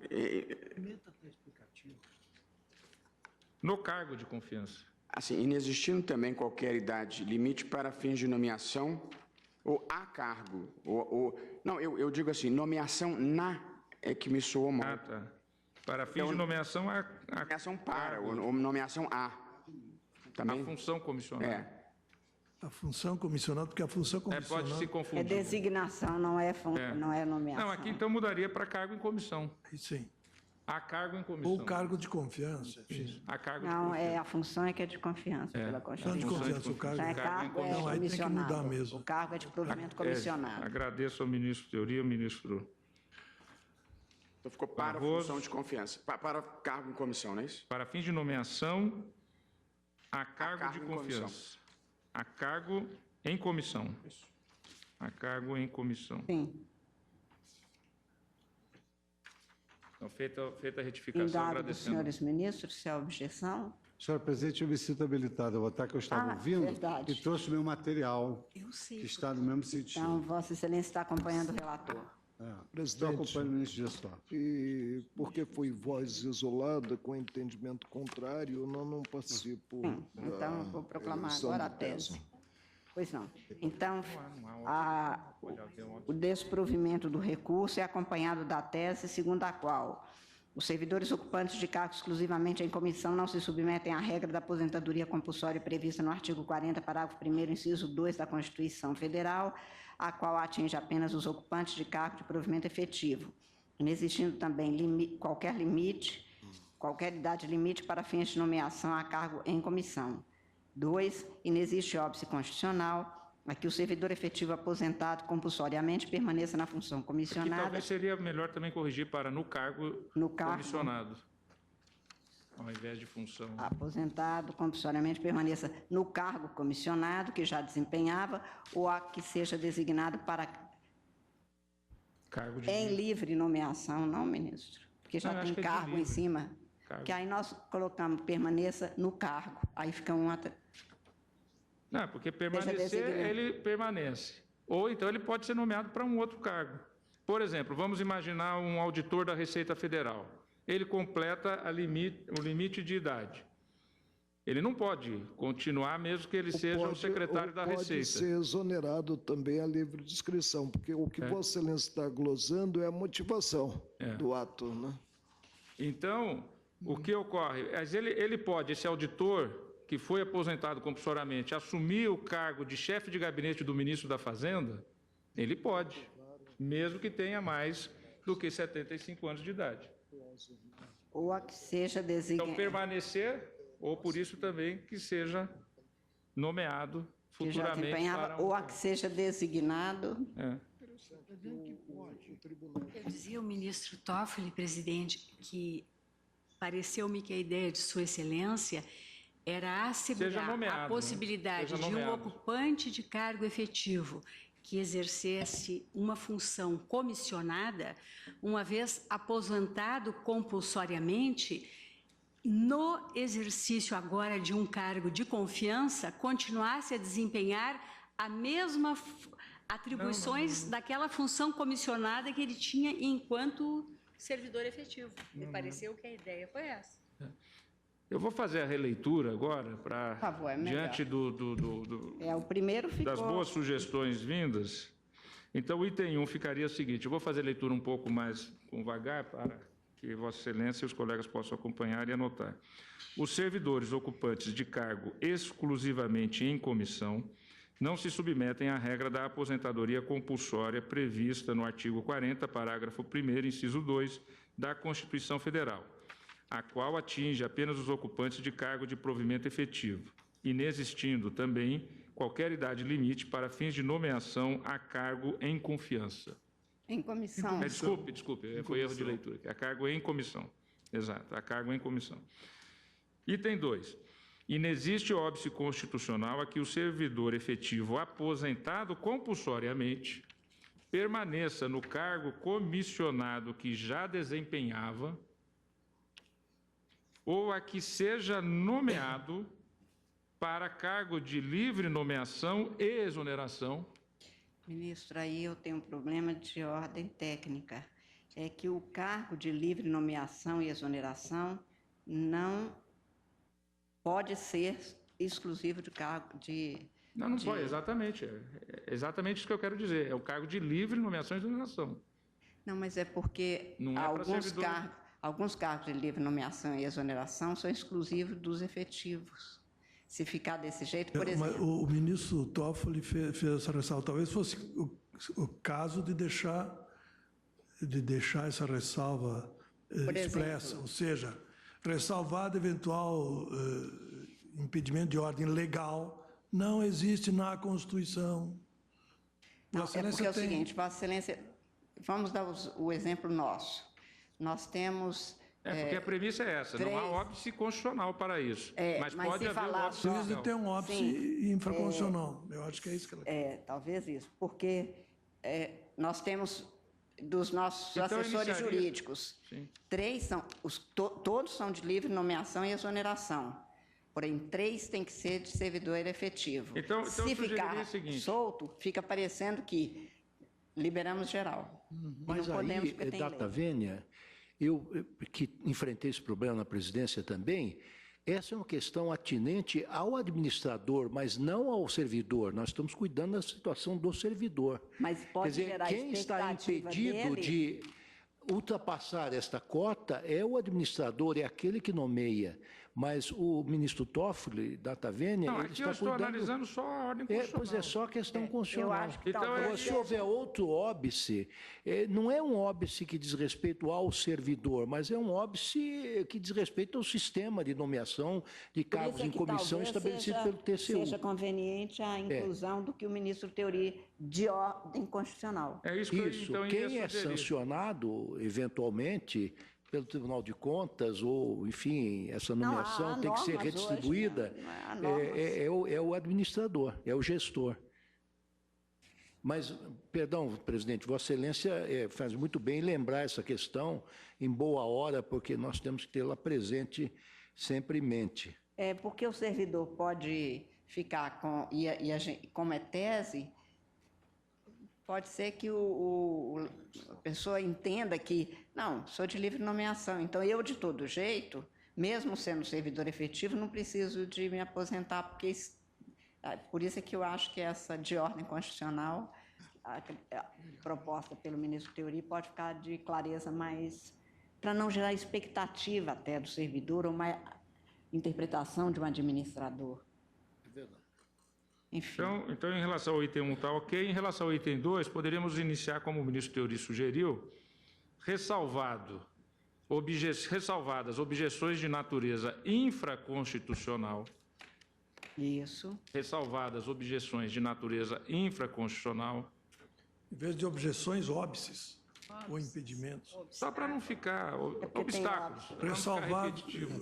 No cargo de confiança. Assim, inexistindo também qualquer idade limite para fins de nomeação ou a cargo. Não, eu digo assim, nomeação na é que me soou mal. Ah, tá. Para fins de nomeação a nomeação para, ou nomeação a. Também? A função comissionada. A função comissionada, porque a função comissionada... Pode se confundir. É designação, não é nomeação. Não, aqui então mudaria para cargo em comissão. Sim. A cargo em comissão. Ou cargo de confiança. A cargo não, de confiança. A função é que é de confiança, pela Constituição. Não de confiança, o cargo, cargo aí tem que mudar mesmo. O cargo é de provimento comissionado. Agradeço ao ministro Teoria, ministro... Então ficou para a função de confiança. Para cargo em comissão, não é isso? Para fins de nomeação, a cargo de confiança. A cargo em comissão. Isso. A cargo em comissão. Sim. Então, feita a retificação, Dado agradecendo. dos senhores ministros, se há objeção. Senhora presidente, eu me sinto habilitado a votar, que eu estava ouvindo verdade. e trouxe o meu material, que está no mesmo sentido. Então, Vossa Excelência está acompanhando o relator. Estou acompanhando o ministro Gestor. E porque foi voz isolada, com entendimento contrário, eu não participo. Então, vou proclamar agora a tese. Pois não. Então, o desprovimento do recurso é acompanhado da tese segundo a qual os servidores ocupantes de cargo exclusivamente em comissão não se submetem à regra da aposentadoria compulsória prevista no artigo 40, parágrafo 1º, inciso 2 da Constituição Federal, a qual atinge apenas os ocupantes de cargo de provimento efetivo, inexistindo também qualquer idade limite para fins de nomeação a cargo em comissão. 2. Inexiste óbice constitucional. Aqui o servidor efetivo aposentado compulsoriamente permaneça na função Aqui comissionada. talvez seria melhor também corrigir para no cargo comissionado, ao invés de função. Aposentado compulsoriamente permaneça no cargo comissionado que já desempenhava ou a que seja designado para Cargo de em livre nomeação, não, ministro? Porque já Não, eu acho tem que é de cargo em livre. cima. Cargo. Que aí nós colocamos permaneça no cargo. Aí fica Não, porque permanecer, designado. ele permanece. Ou então ele pode ser nomeado para um outro cargo. Por exemplo, vamos imaginar um auditor da Receita Federal. Ele completa o limite de idade. Ele não pode continuar, mesmo que ele seja o secretário da Receita. Pode ser exonerado também a livre descrição, porque o que Vossa Excelência está glosando é a motivação do ato, né? Então, o que ocorre? Mas ele pode, esse auditor que foi aposentado compulsoriamente, assumir o cargo de chefe de gabinete do ministro da Fazenda? Ele pode, mesmo que tenha mais do que 75 anos de idade. ou a que seja designado. Então, permanecer, ou por isso também que seja nomeado Que já futuramente desempenhava, para ou a que seja designado. Eu dizia ao ministro Toffoli, presidente, que pareceu-me que a ideia de Sua Excelência era assegurar nomeado, a possibilidade seja de um nomeado. ocupante de cargo efetivo que exercesse uma função comissionada, uma vez aposentado compulsoriamente, no exercício agora de um cargo de confiança, continuasse a desempenhar a mesma atribuições daquela função comissionada que ele tinha enquanto servidor efetivo. Me pareceu que a ideia foi essa. Eu vou fazer a releitura agora, para diante O primeiro ficou... das boas sugestões vindas. Então, o item 1 ficaria o seguinte, eu vou fazer a leitura um pouco mais com vagar, para que Vossa Excelência e os colegas possam acompanhar e anotar. Os servidores ocupantes de cargo exclusivamente em comissão não se submetem à regra da aposentadoria compulsória prevista no artigo 40, parágrafo 1º, inciso 2, da Constituição Federal, a qual atinge apenas os ocupantes de cargo de provimento efetivo, inexistindo também qualquer idade limite para fins de nomeação a cargo em confiança. Em comissão. Desculpe, foi erro de leitura. A cargo em comissão. Exato, a cargo em comissão. Item 2. Inexiste óbice constitucional a que o servidor efetivo aposentado compulsoriamente permaneça no cargo comissionado que já desempenhava ou a que seja nomeado para cargo de livre nomeação e exoneração. Ministro, aí eu tenho um problema de ordem técnica. É que o cargo de livre nomeação e exoneração não pode ser exclusivo de cargo de... Não pode, exatamente. É exatamente isso que eu quero dizer. É o cargo de livre nomeação e exoneração. Não, mas é porque Não é alguns cargos de livre nomeação e exoneração são exclusivos dos efetivos. Se ficar desse jeito, por exemplo... O ministro Toffoli fez essa ressalva. Talvez fosse o caso de deixar essa ressalva expressa, ou seja, ressalvado eventual impedimento de ordem legal, não existe na Constituição. Não, é porque é o seguinte, Vossa Excelência, vamos dar o exemplo nosso. Nós temos... porque a premissa é essa, não há óbice constitucional para isso. Mas pode haver um óbice legal. Precisa ter um óbice infraconstitucional. Eu acho que é isso que ela... talvez isso, porque nós temos... dos nossos assessores jurídicos. Sim. 3 são, todos são de livre nomeação e exoneração. Porém, 3 tem que ser de servidor efetivo. Então se ficar solto, fica parecendo que liberamos geral. Mas não podemos, aí, data vênia, eu que enfrentei esse problema na presidência também, essa é uma questão atinente ao administrador, mas não ao servidor. Nós estamos cuidando da situação do servidor. Mas pode gerar quem está impedido dele... de ultrapassar esta cota é o administrador, é aquele que nomeia. Mas o ministro Toffoli, da Tavênia, Não, ele aqui está eu estou cuidando... analisando só a ordem constitucional. Pois é, só a questão constitucional. Eu acho que Então, talvez Agora, se houver outro óbice, não é um óbice que diz respeito ao servidor, mas é um óbice que diz respeito ao sistema de nomeação de Por cargos isso é em que comissão talvez estabelecido pelo TCU. seja conveniente a inclusão do que o ministro Teori de ordem constitucional. É isso que eu então ia Quem é sugerir. sancionado, eventualmente, pelo Tribunal de Contas, ou, enfim, essa nomeação há tem que ser normas redistribuída, hoje, né? Há normas. é o administrador, é o gestor. Mas, perdão, presidente, Vossa Excelência faz muito bem em lembrar essa questão em boa hora, porque nós temos que tê-la presente sempre em mente. É porque o servidor pode ficar com, como é tese, pode ser que a pessoa entenda que, não, sou de livre nomeação, então eu, de todo jeito, mesmo sendo servidor efetivo, não preciso de me aposentar, porque por isso é que eu acho que essa de ordem constitucional, a proposta pelo ministro Teori, pode ficar de clareza mais, para não gerar expectativa até do servidor ou uma interpretação de um administrador. É verdade. Enfim. Então, em relação ao item 1 está ok. Em relação ao item 2, poderíamos iniciar, como o ministro Teori sugeriu, ressalvadas objeções de natureza infraconstitucional. Isso. Ressalvadas objeções de natureza infraconstitucional. Em vez de objeções, óbices ou impedimentos. Só para não ficar obstáculos. Para não ficar repetitivo.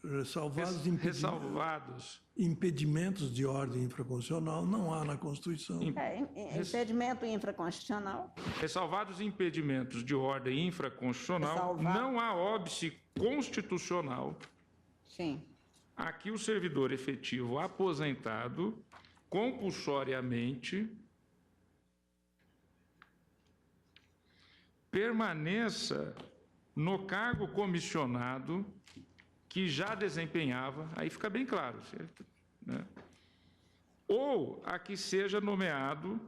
Ressalvados Ressalvados. impedimentos de ordem infraconstitucional não há na Constituição. Impedimento infraconstitucional. Ressalvados impedimentos de ordem infraconstitucional, não há óbice constitucional. Sim. A que o servidor efetivo aposentado compulsoriamente permaneça no cargo comissionado que já desempenhava, aí fica bem claro, certo? Né? Ou a que seja nomeado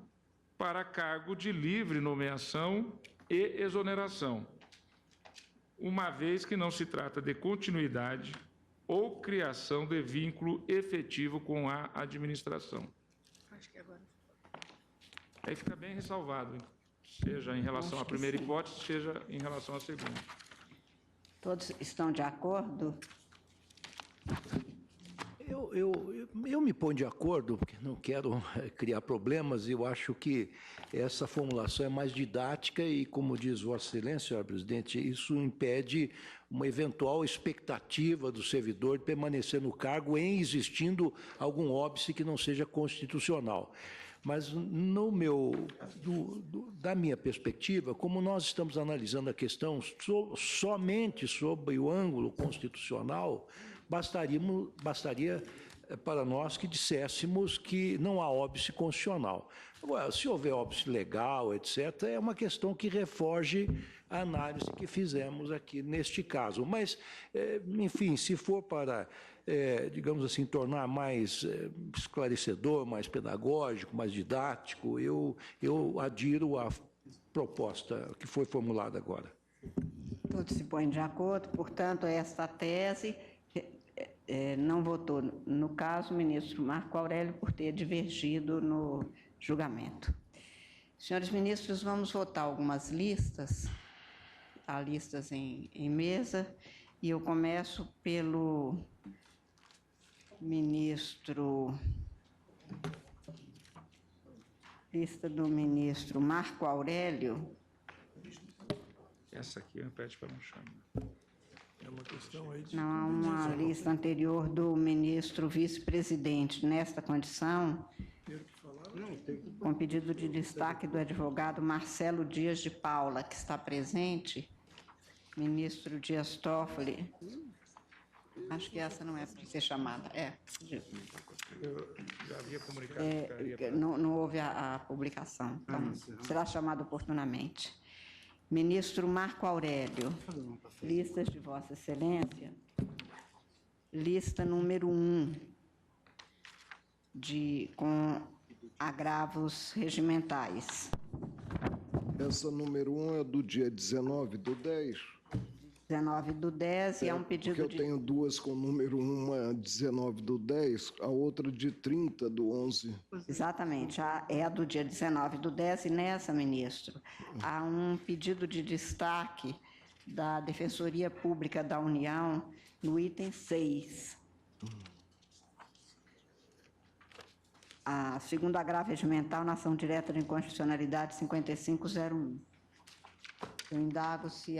para cargo de livre nomeação e exoneração, uma vez que não se trata de continuidade ou criação de vínculo efetivo com a administração. Acho que agora... Aí fica bem ressalvado, seja em relação à primeira hipótese, seja em relação à segunda. Todos estão de acordo? Eu me ponho de acordo, porque não quero criar problemas, eu acho que essa formulação é mais didática e, como diz Vossa Excelência, senhor presidente, isso impede uma eventual expectativa do servidor de permanecer no cargo em existindo algum óbice que não seja constitucional. Mas, da minha perspectiva, como nós estamos analisando a questão somente sob o ângulo constitucional, bastaria para nós que disséssemos que não há óbice constitucional. Agora, se houver óbice legal, etc., é uma questão que reforge a análise que fizemos aqui neste caso. Mas, enfim, se for para, digamos assim, tornar mais esclarecedor, mais pedagógico, mais didático, eu adiro à proposta que foi formulada agora. Todos se põem de acordo, portanto, esta tese não votou, no caso, o ministro Marco Aurélio, por ter divergido no julgamento. Senhores ministros, vamos votar algumas listas, há listas em mesa, e eu começo pelo ministro, lista do ministro Marco Aurélio. Essa aqui pede para não chamar. É uma questão aí de... Não há uma lista anterior do ministro vice-presidente. Nesta condição, com pedido de destaque do advogado Marcelo Dias de Paula, que está presente, ministro Dias Toffoli. Acho que essa não é para ser chamada. Eu já havia comunicado. Não houve a publicação. Então, será chamado oportunamente. Ministro Marco Aurélio, listas de Vossa Excelência, lista número 1, com agravos regimentais. Essa número 1 é do dia 19/10. 19/10 e é um pedido porque eu tenho duas com o número 1, 19/10, a outra de 30/11. Exatamente, é a do dia 19/10 e nessa, ministro, há um pedido de destaque da Defensoria Pública da União no item 6. A segundo agravo regimental na ação direta de inconstitucionalidade 5501. Eu indago se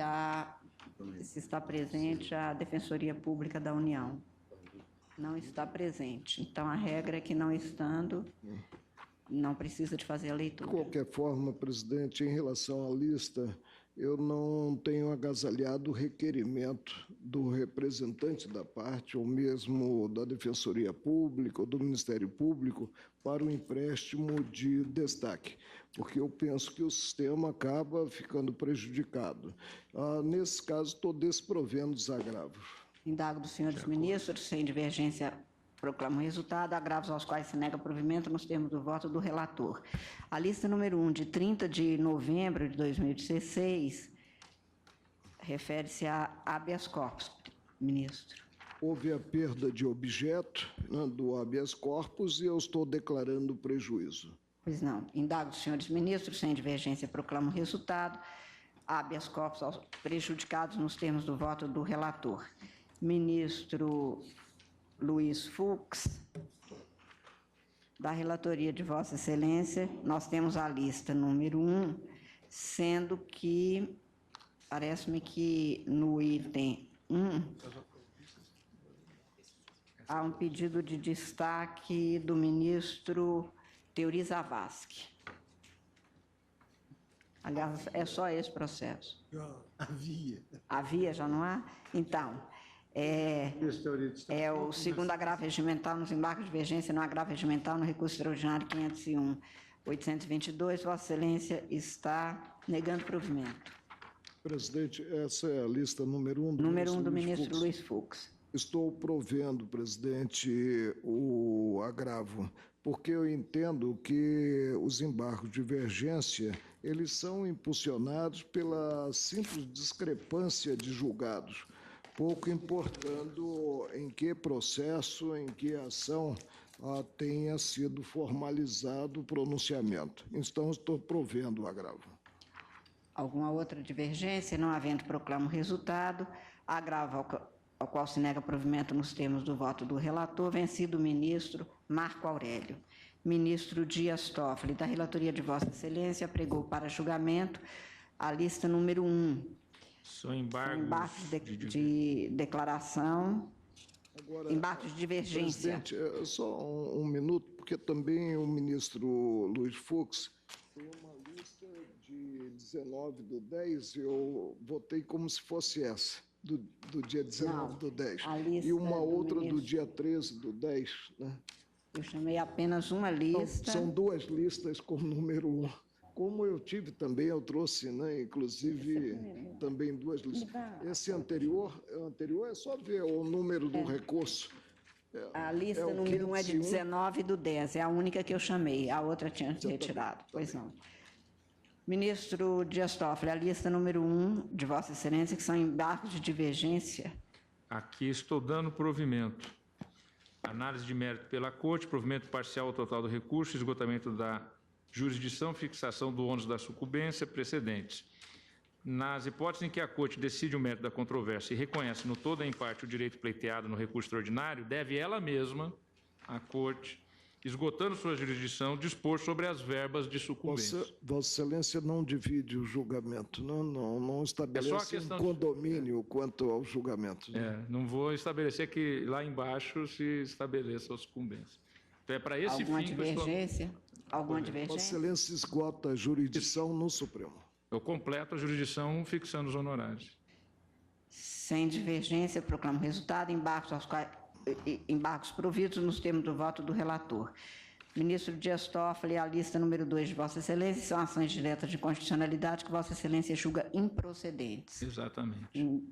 está presente a Defensoria Pública da União. Não está presente. Então, a regra é que, não estando, não precisa de fazer a leitura. De qualquer forma, presidente, em relação à lista, eu não tenho agasalhado o requerimento do representante da parte, ou mesmo da Defensoria Pública, ou do Ministério Público, para o empréstimo de destaque, porque eu penso que o sistema acaba ficando prejudicado. Nesse caso, estou desprovendo os agravos. Indago dos senhores ministros, sem divergência, proclamo o resultado. Agravos aos quais se nega provimento nos termos do voto do relator. A lista número 1, de 30 de novembro de 2016, refere-se a habeas corpus, ministro. Houve a perda de objeto, né, do habeas corpus e eu estou declarando prejuízo. Pois não. Indago dos senhores ministros, sem divergência, proclamo o resultado. Habeas corpus aos prejudicados nos termos do voto do relator. Ministro Luiz Fux, da relatoria de Vossa Excelência, nós temos a lista número 1, sendo que, parece-me que no item 1, há um pedido de destaque do ministro Teori Zavascki. Aliás, é só esse processo. Havia. Havia, já não há? Então, é o segundo agravo regimental nos embargos de divergência, no agravo regimental no recurso extraordinário 501/822. Vossa Excelência está negando provimento. Presidente, essa é a lista número 1 do ministro Luiz Fux. Estou provendo, presidente, o agravo, porque eu entendo que os embargos de divergência, eles são impulsionados pela simples discrepância de julgados, pouco importando em que processo, em que ação tenha sido formalizado o pronunciamento. Então, estou provendo o agravo. Alguma outra divergência? Não havendo, proclamo o resultado. Agravo ao qual se nega provimento nos termos do voto do relator, vencido o ministro Marco Aurélio. Ministro Dias Toffoli, da relatoria de Vossa Excelência, pregou para julgamento a lista número 1. São embargos de declaração, Agora, embargos de divergência. Presidente, só um minuto, porque também o ministro Luiz Fux tem uma lista de 19/10, eu votei como se fosse essa. Do dia 19/10. E uma outra do dia 13/10. Né? Eu chamei apenas uma lista. Então, são duas listas com o número 1. Como eu tive também, eu trouxe, né, inclusive, também duas listas. Esse anterior é só ver o número do recurso. A lista número 1 é de 19/10, é a única que eu chamei, a outra tinha retirado. Pois não. Ministro Dias Toffoli, a lista número 1 de Vossa Excelência, que são embargos de divergência. Aqui estou dando provimento. Análise de mérito pela Corte, provimento parcial ao total do recurso, esgotamento da jurisdição, fixação do ônus da sucumbência, precedentes. Nas hipóteses em que a Corte decide o mérito da controvérsia e reconhece no todo ou em parte o direito pleiteado no recurso extraordinário, deve ela mesma, a Corte, esgotando sua jurisdição, dispor sobre as verbas de sucumbência. Vossa Excelência não divide o julgamento, não estabelece um condomínio quanto ao julgamento. Né? Não vou estabelecer que lá embaixo se estabeleça a sucumbência. Então, é para esse Alguma fim divergência? Alguma divergência? Vossa Excelência esgota a jurisdição no Supremo. Eu completo a jurisdição fixando os honorários. Sem divergência, proclamo o resultado. Embargos providos nos termos do voto do relator. Ministro Dias Toffoli, a lista número 2 de Vossa Excelência são ações diretas de constitucionalidade que Vossa Excelência julga improcedentes. Exatamente.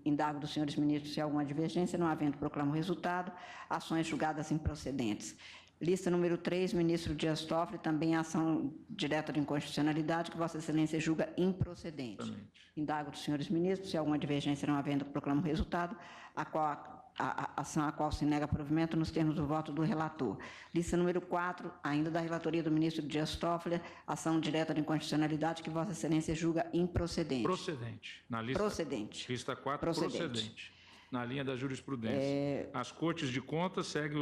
Indago dos senhores ministros se há alguma divergência, não havendo, proclamo o resultado. Ações julgadas improcedentes. Lista número 3, ministro Dias Toffoli, também ação direta de inconstitucionalidade que Vossa Excelência julga improcedente. Exatamente. Indago dos senhores ministros, se alguma divergência não havendo, proclamo o resultado, a ação a qual se nega provimento nos termos do voto do relator. Lista número 4, ainda da relatoria do ministro Dias Toffoli, ação direta de inconstitucionalidade que Vossa Excelência julga improcedente. Procedente. Na lista, Procedente. Lista 4, Procedente. procedente. Na linha da jurisprudência. As Cortes de Contas seguem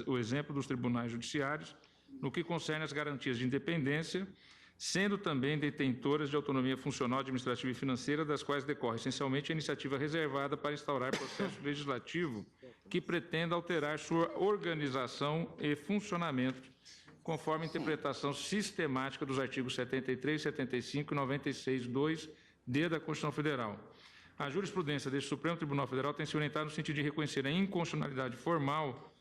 o exemplo dos tribunais judiciários no que concerne às garantias de independência, sendo também detentoras de autonomia funcional, administrativa e financeira, das quais decorre essencialmente a iniciativa reservada para instaurar processo legislativo que pretenda alterar sua organização e funcionamento, conforme a interpretação sistemática dos artigos 73, 75 e 96(2)d da Constituição Federal. A jurisprudência deste Supremo Tribunal Federal tem se orientado no sentido de reconhecer a inconstitucionalidade formal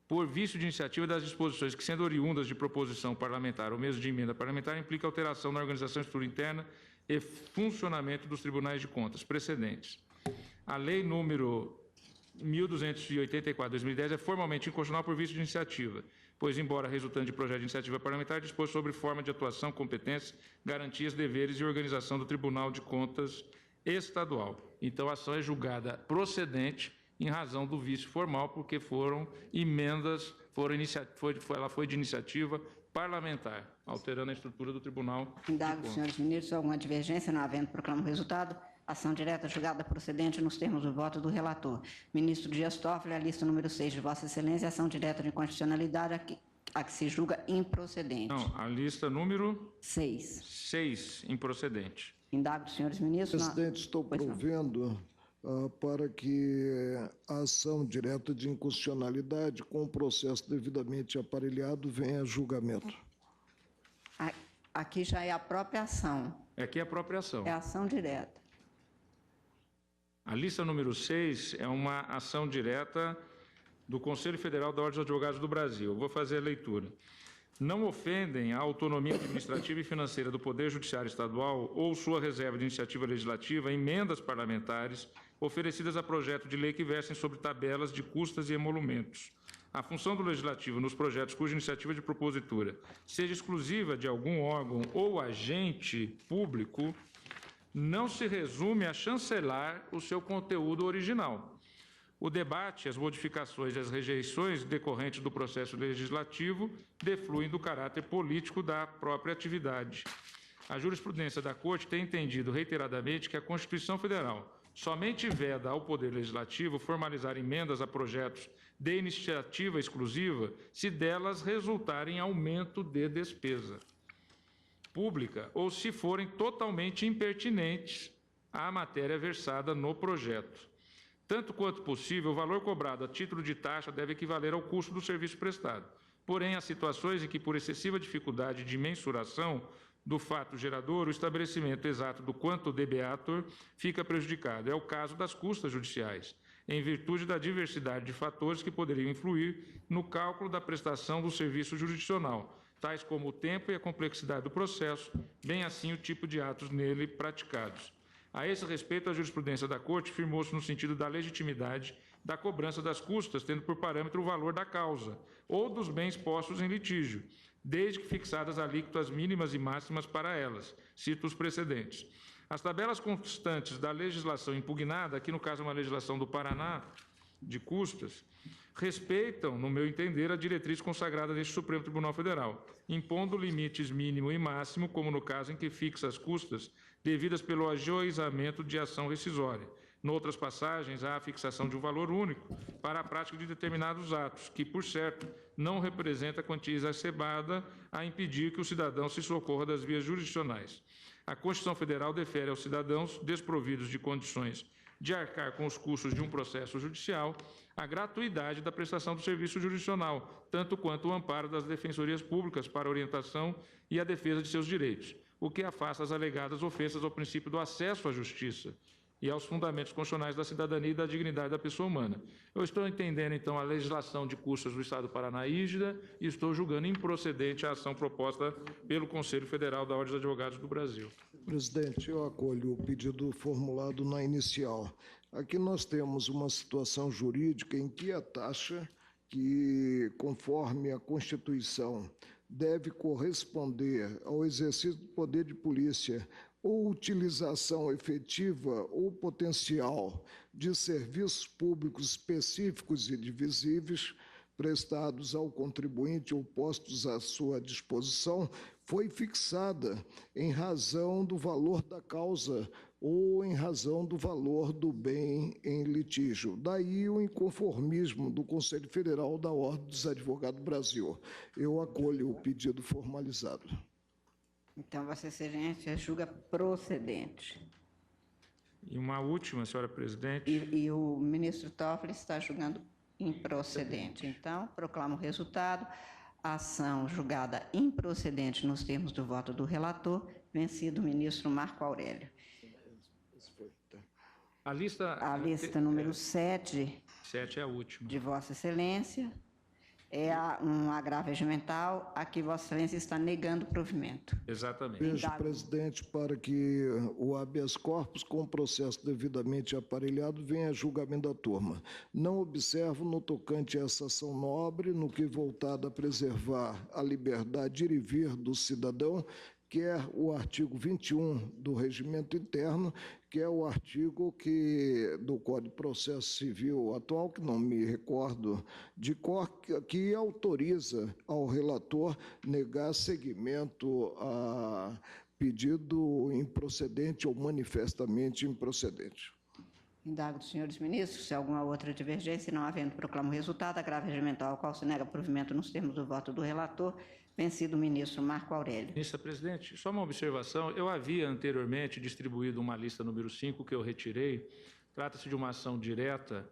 por vício de iniciativa das disposições que, sendo oriundas de proposição parlamentar ou mesmo de emenda parlamentar, implica alteração na organização, estrutura interna e funcionamento dos tribunais de contas precedentes. A Lei número 1284/2010 é formalmente inconstitucional por vício de iniciativa, pois, embora resultante de projeto de iniciativa parlamentar, dispôs sobre forma de atuação, competências, garantias, deveres e organização do Tribunal de Contas Estadual. Então, a ação é julgada procedente em razão do vício formal, porque foram emendas, ela foi de iniciativa parlamentar, alterando a estrutura do Tribunal de Indago dos Contas. senhores ministros, alguma divergência, não havendo, proclamo o resultado. Ação direta julgada procedente nos termos do voto do relator. Ministro Dias Toffoli, a lista número 6 de Vossa Excelência, ação direta de inconstitucionalidade a que se julga improcedente. Não, a lista número 6. 6, improcedente. Indago dos senhores ministros. Presidente, estou provendo para que a ação direta de inconstitucionalidade, com o processo devidamente aparelhado, venha a julgamento. Aqui já é a própria ação. Aqui é a própria ação. É a ação direta. A lista número 6 é uma ação direta do Conselho Federal da Ordem dos Advogados do Brasil. Eu vou fazer a leitura. Não ofendem a autonomia administrativa e financeira do Poder Judiciário Estadual ou sua reserva de iniciativa legislativa emendas parlamentares oferecidas a projeto de lei que versem sobre tabelas de custas e emolumentos. A função do Legislativo nos projetos cuja iniciativa de propositura seja exclusiva de algum órgão ou agente público não se resume a chancelar o seu conteúdo original. O debate, as modificações e as rejeições decorrentes do processo legislativo defluem do caráter político da própria atividade. A jurisprudência da Corte tem entendido reiteradamente que a Constituição Federal somente veda ao Poder Legislativo formalizar emendas a projetos de iniciativa exclusiva se delas resultarem aumento de despesa pública ou se forem totalmente impertinentes à matéria versada no projeto. Tanto quanto possível, o valor cobrado a título de taxa deve equivaler ao custo do serviço prestado. Porém, há situações em que, por excessiva dificuldade de mensuração do fato gerador, o estabelecimento exato do quanto debeatur fica prejudicado. É o caso das custas judiciais, em virtude da diversidade de fatores que poderiam influir no cálculo da prestação do serviço jurisdicional, tais como o tempo e a complexidade do processo, bem assim o tipo de atos nele praticados. A esse respeito, a jurisprudência da Corte firmou-se no sentido da legitimidade da cobrança das custas, tendo por parâmetro o valor da causa ou dos bens postos em litígio, desde que fixadas alíquotas mínimas e máximas para elas. Cito os precedentes. As tabelas constantes da legislação impugnada, aqui no caso é uma legislação do Paraná, de custas, respeitam, no meu entender, a diretriz consagrada neste Supremo Tribunal Federal, impondo limites mínimo e máximo, como no caso em que fixa as custas devidas pelo ajuizamento de ação rescisória. Noutras passagens, há a fixação de um valor único para a prática de determinados atos, que, por certo, não representa quantia exacerbada a impedir que o cidadão se socorra das vias jurisdicionais. A Constituição Federal defere aos cidadãos desprovidos de condições de arcar com os custos de um processo judicial a gratuidade da prestação do serviço jurisdicional, tanto quanto o amparo das defensorias públicas para a orientação e a defesa de seus direitos, o que afasta as alegadas ofensas ao princípio do acesso à justiça e aos fundamentos constitucionais da cidadania e da dignidade da pessoa humana. Eu estou entendendo, então, a legislação de custas do Estado do Paraná rígida e estou julgando improcedente a ação proposta pelo Conselho Federal da Ordem dos Advogados do Brasil. Presidente, eu acolho o pedido formulado na inicial. Aqui nós temos uma situação jurídica em que a taxa que, conforme a Constituição, deve corresponder ao exercício do poder de polícia ou utilização efetiva ou potencial de serviços públicos específicos e divisíveis prestados ao contribuinte ou postos à sua disposição, foi fixada em razão do valor da causa ou em razão do valor do bem em litígio. Daí o inconformismo do Conselho Federal da Ordem dos Advogados do Brasil. Eu acolho o pedido formalizado. Então, Vossa Excelência julga procedente. E uma última, senhora presidente. E o ministro Toffoli está julgando improcedente. Então, proclamo o resultado. A ação julgada improcedente nos termos do voto do relator, vencido o ministro Marco Aurélio. A lista número 7. 7 é a última. De Vossa Excelência é um agravo regimental a que Vossa Excelência está negando provimento. Exatamente. Vejo, presidente, para que o habeas corpus, com o processo devidamente aparelhado, venha a julgamento da turma. Não observo, no tocante a essa ação nobre, no que voltada a preservar a liberdade de ir e vir do cidadão, quer o artigo 21 do Regimento Interno, que é o artigo do Código de Processo Civil atual, que não me recordo de cor, que autoriza ao relator negar seguimento a pedido improcedente ou manifestamente improcedente. Indago dos senhores ministros se há alguma outra divergência, não havendo, proclamo o resultado. Agravo regimental ao qual se nega provimento nos termos do voto do relator, vencido o ministro Marco Aurélio. Ministra presidente, só uma observação. Eu havia anteriormente distribuído uma lista número 5 que eu retirei. Trata-se de uma ação direta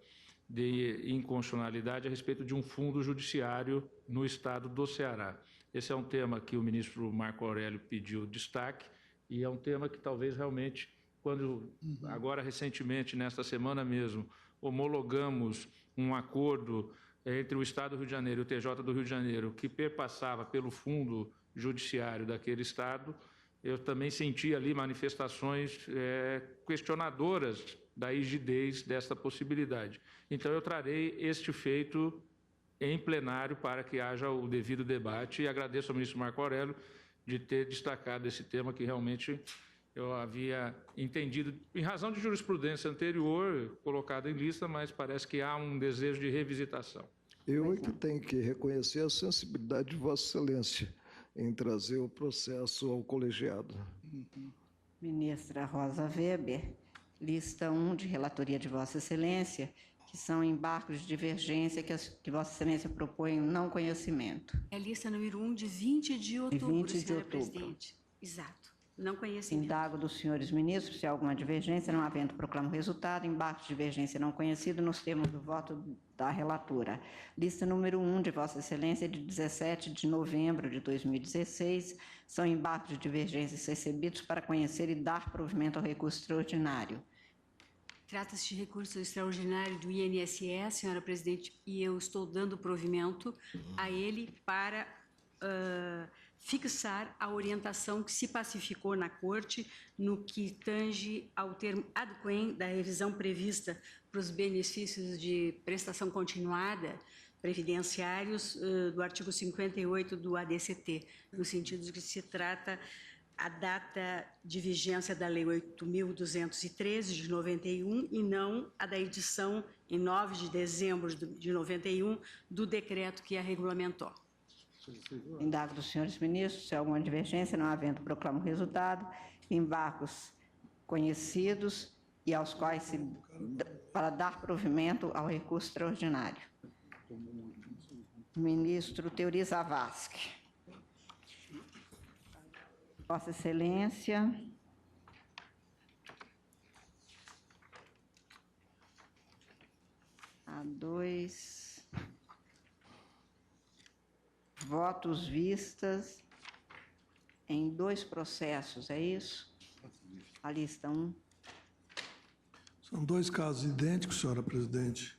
de inconstitucionalidade a respeito de um fundo judiciário no estado do Ceará. Esse é um tema que o ministro Marco Aurélio pediu destaque e é um tema que talvez realmente, quando agora recentemente, nesta semana mesmo, homologamos um acordo entre o Estado do Rio de Janeiro e o TJ do Rio de Janeiro, que perpassava pelo fundo judiciário daquele Estado, eu também senti ali manifestações questionadoras da rigidez desta possibilidade. Então, eu trarei este feito em plenário para que haja o devido debate e agradeço ao ministro Marco Aurélio de ter destacado esse tema que realmente eu havia entendido, em razão de jurisprudência anterior, colocada em lista, mas parece que há um desejo de revisitação. Eu é que tenho que reconhecer a sensibilidade de Vossa Excelência em trazer o processo ao colegiado. Ministra Rosa Weber, lista 1 de relatoria de Vossa Excelência, que são embargos de divergência que Vossa Excelência propõe o não conhecimento. É a lista número 1 de 20 de outubro, senhora presidente. Exato. Não conhecimento. Indago dos senhores ministros se há alguma divergência, não havendo, proclamo o resultado. Embargo de divergência não conhecido nos termos do voto da relatora. Lista número 1 de Vossa Excelência, de 17 de novembro de 2016, são embargos de divergências recebidos para conhecer e dar provimento ao recurso extraordinário. Trata-se de recurso extraordinário do INSS, senhora presidente, e eu estou dando provimento a ele para fixar a orientação que se pacificou na Corte no que tange ao termo ad quem da revisão prevista para os benefícios de prestação continuada previdenciários do artigo 58 do ADCT, no sentido de que se trata a data de vigência da Lei 8.213 de 91 e não a da edição em 9 de dezembro de 91 do decreto que a regulamentou. Indago dos senhores ministros se há alguma divergência, não havendo, proclamo o resultado. Embargos conhecidos e aos quais para dar provimento ao recurso extraordinário. Ministro Teori Zavascki. Vossa Excelência. Há 2 votos vistas em 2 processos, é isso? A lista 1. São 2 casos idênticos, senhora presidente.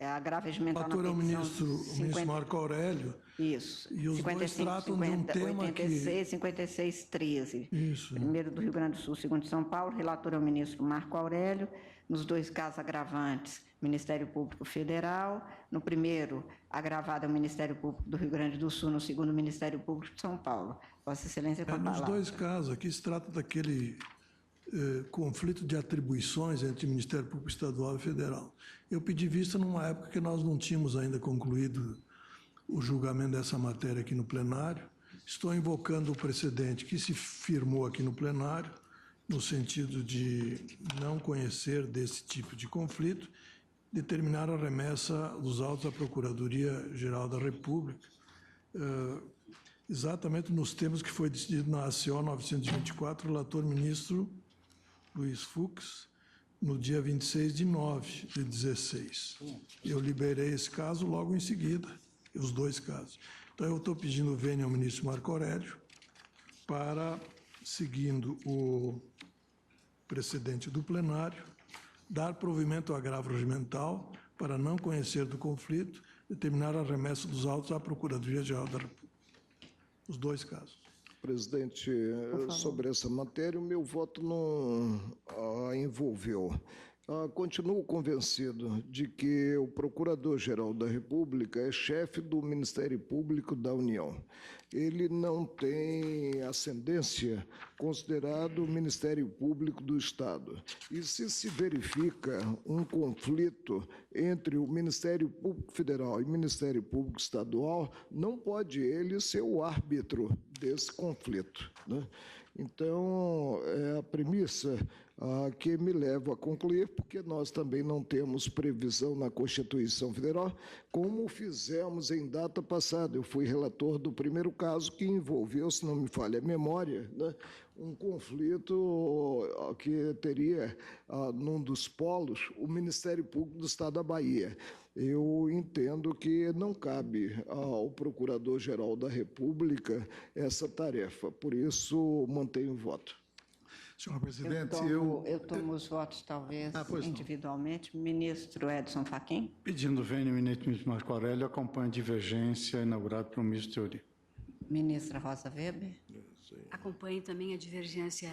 É agravo regimental na petição. O petição ministro Marco Aurélio. Isso. E os 55, dois tratam 50, de um tema 86, 56, 13. Isso. Primeiro do Rio Grande do Sul, segundo de São Paulo. Relator é o ministro Marco Aurélio. Nos 2 casos agravantes, Ministério Público Federal. No primeiro, agravado ao Ministério Público do Rio Grande do Sul, no segundo, Ministério Público de São Paulo. Vossa Excelência, com a palavra. Nos dois casos, aqui se trata daquele conflito de atribuições entre o Ministério Público Estadual e Federal. Eu pedi vista numa época que nós não tínhamos ainda concluído o julgamento dessa matéria aqui no plenário. Estou invocando o precedente que se firmou aqui no plenário, no sentido de não conhecer desse tipo de conflito, determinar a remessa dos autos à Procuradoria-Geral da República, exatamente nos termos que foi decidido na ACO 924, relator ministro Luiz Fux, no dia 26 de 9 de 16. Eu liberei esse caso logo em seguida, os dois casos. Então, eu estou pedindo vênia ao ministro Marco Aurélio para, seguindo o precedente do plenário, dar provimento ao agravo regimental para não conhecer do conflito, determinar a remessa dos autos à Procuradoria-Geral da República. Os dois casos. Presidente, sobre essa matéria, o meu voto não a envolveu. Continuo convencido de que o Procurador-Geral da República é chefe do Ministério Público da União. Ele não tem ascendência considerado o Ministério Público do Estado. E se verifica um conflito entre o Ministério Público Federal e o Ministério Público Estadual, não pode ele ser o árbitro desse conflito, né? Então, é a premissa que me leva a concluir, porque nós também não temos previsão na Constituição Federal, como fizemos em data passada. Eu fui relator do primeiro caso que envolveu, se não me falha a memória, né, um conflito que teria, num dos polos, o Ministério Público do Estado da Bahia. Eu entendo que não cabe ao Procurador-Geral da República essa tarefa, por isso mantenho o voto. Senhor presidente, eu tomo os votos, talvez, individualmente. Ministro Edson Fachin. Pedindo vênia, ministro Marco Aurélio, acompanho a divergência inaugurada pelo ministro Teori. Ministra Rosa Weber. Acompanho também a divergência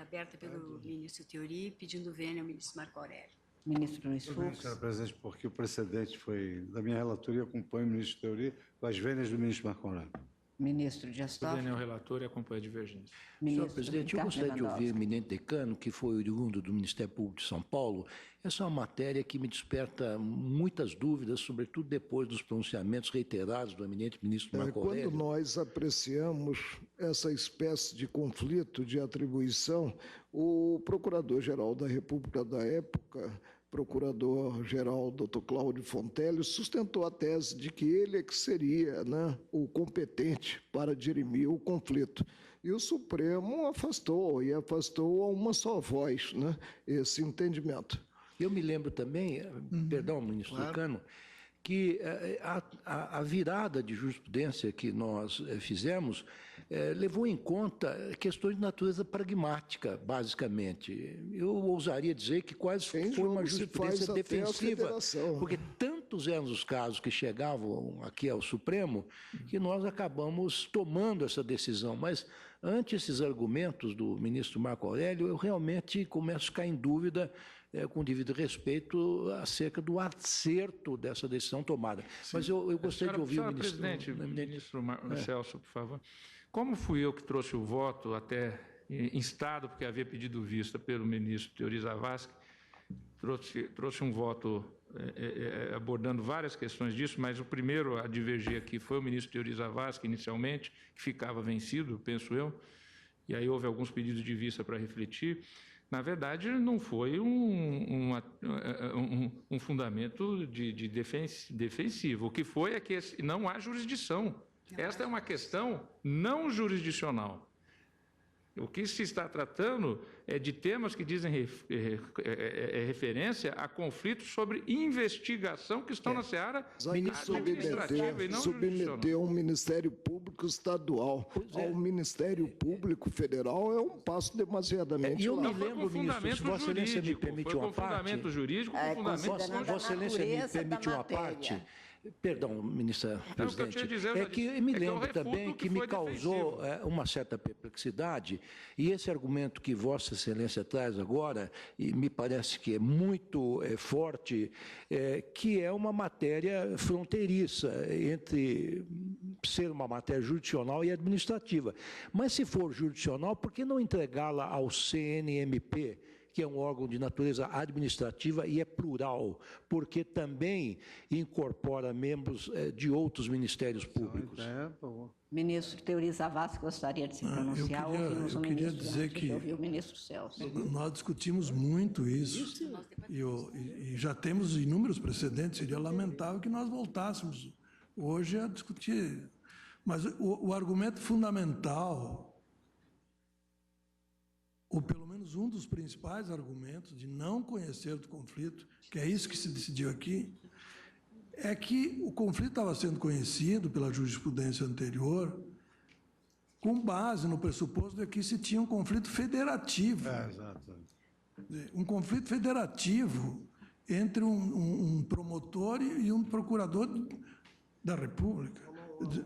aberta pelo ministro Teori, pedindo vênia ao ministro Marco Aurélio. Ministro Luiz Fux. Senhora presidente, porque o precedente foi da minha relatoria, acompanho o ministro Teori com as vênias do ministro Marco Aurélio. Ministro Dias Toffoli. Vênia ao relator e acompanho a divergência. Senhor presidente, eu gostaria de ouvir o eminente decano, que foi oriundo do Ministério Público de São Paulo. Essa é uma matéria que me desperta muitas dúvidas, sobretudo depois dos pronunciamentos reiterados do eminente ministro Marco Aurélio. Quando nós apreciamos essa espécie de conflito de atribuição, o Procurador-Geral da República da época, Procurador-Geral Dr. Cláudio Fontelli, sustentou a tese de que ele é que seria, né, o competente para dirimir o conflito. E o Supremo afastou a uma só voz, né, esse entendimento. Eu me lembro também, perdão, ministro Decano, que a virada de jurisprudência que nós fizemos levou em conta questões de natureza pragmática, basicamente. Eu ousaria dizer que quase foi uma jurisprudência defensiva, porque tantos eram os casos que chegavam aqui ao Supremo que nós acabamos tomando essa decisão. Mas, ante esses argumentos do ministro Marco Aurélio, eu realmente começo a ficar em dúvida, com devido respeito, acerca do acerto dessa decisão tomada. Sim. Mas eu gostaria de ouvir o ministro... Ministro Celso, por favor. Como fui eu que trouxe o voto até instado, porque havia pedido vista pelo ministro Teori Zavascki, trouxe um voto abordando várias questões disso, mas o primeiro a divergir aqui foi o ministro Teori Zavascki, inicialmente, que ficava vencido, penso eu, e aí houve alguns pedidos de vista para refletir. Na verdade, não foi um fundamento de defensivo. O que foi é que não há jurisdição. Esta é uma questão não jurisdicional. O que se está tratando é de temas que dizem referência a conflitos sobre investigação que estão na seara administrativa e não submeteu o Ministério Público Estadual ao Ministério Público Federal é um passo demasiadamente eu me lembro, ministro, se Vossa Excelência me permite uma parte... fundamento jurídico, com fundamento Vossa Excelência me permite uma parte... Perdão, ministra presidente, dizendo, que me lembro também que me foi causou uma certa perplexidade, e esse argumento que Vossa Excelência traz agora, e me parece que é muito forte, que é uma matéria fronteiriça entre ser uma matéria jurisdicional e administrativa. Mas se for jurisdicional, por que não entregá-la ao CNMP, que é um órgão de natureza administrativa e é plural, porque também incorpora membros de outros ministérios públicos? Ministro Teori Zavascki gostaria de se pronunciar. Eu queria dizer que o ministro Celso. Nós discutimos muito isso e já temos inúmeros precedentes. Seria lamentável que nós voltássemos hoje a discutir. Mas o argumento fundamental, ou pelo menos um dos principais argumentos de não conhecer do conflito, que é isso que se decidiu aqui, é que o conflito estava sendo conhecido pela jurisprudência anterior com base no pressuposto de que se tinha um conflito federativo. Exato. Um conflito federativo entre um promotor e um procurador da República.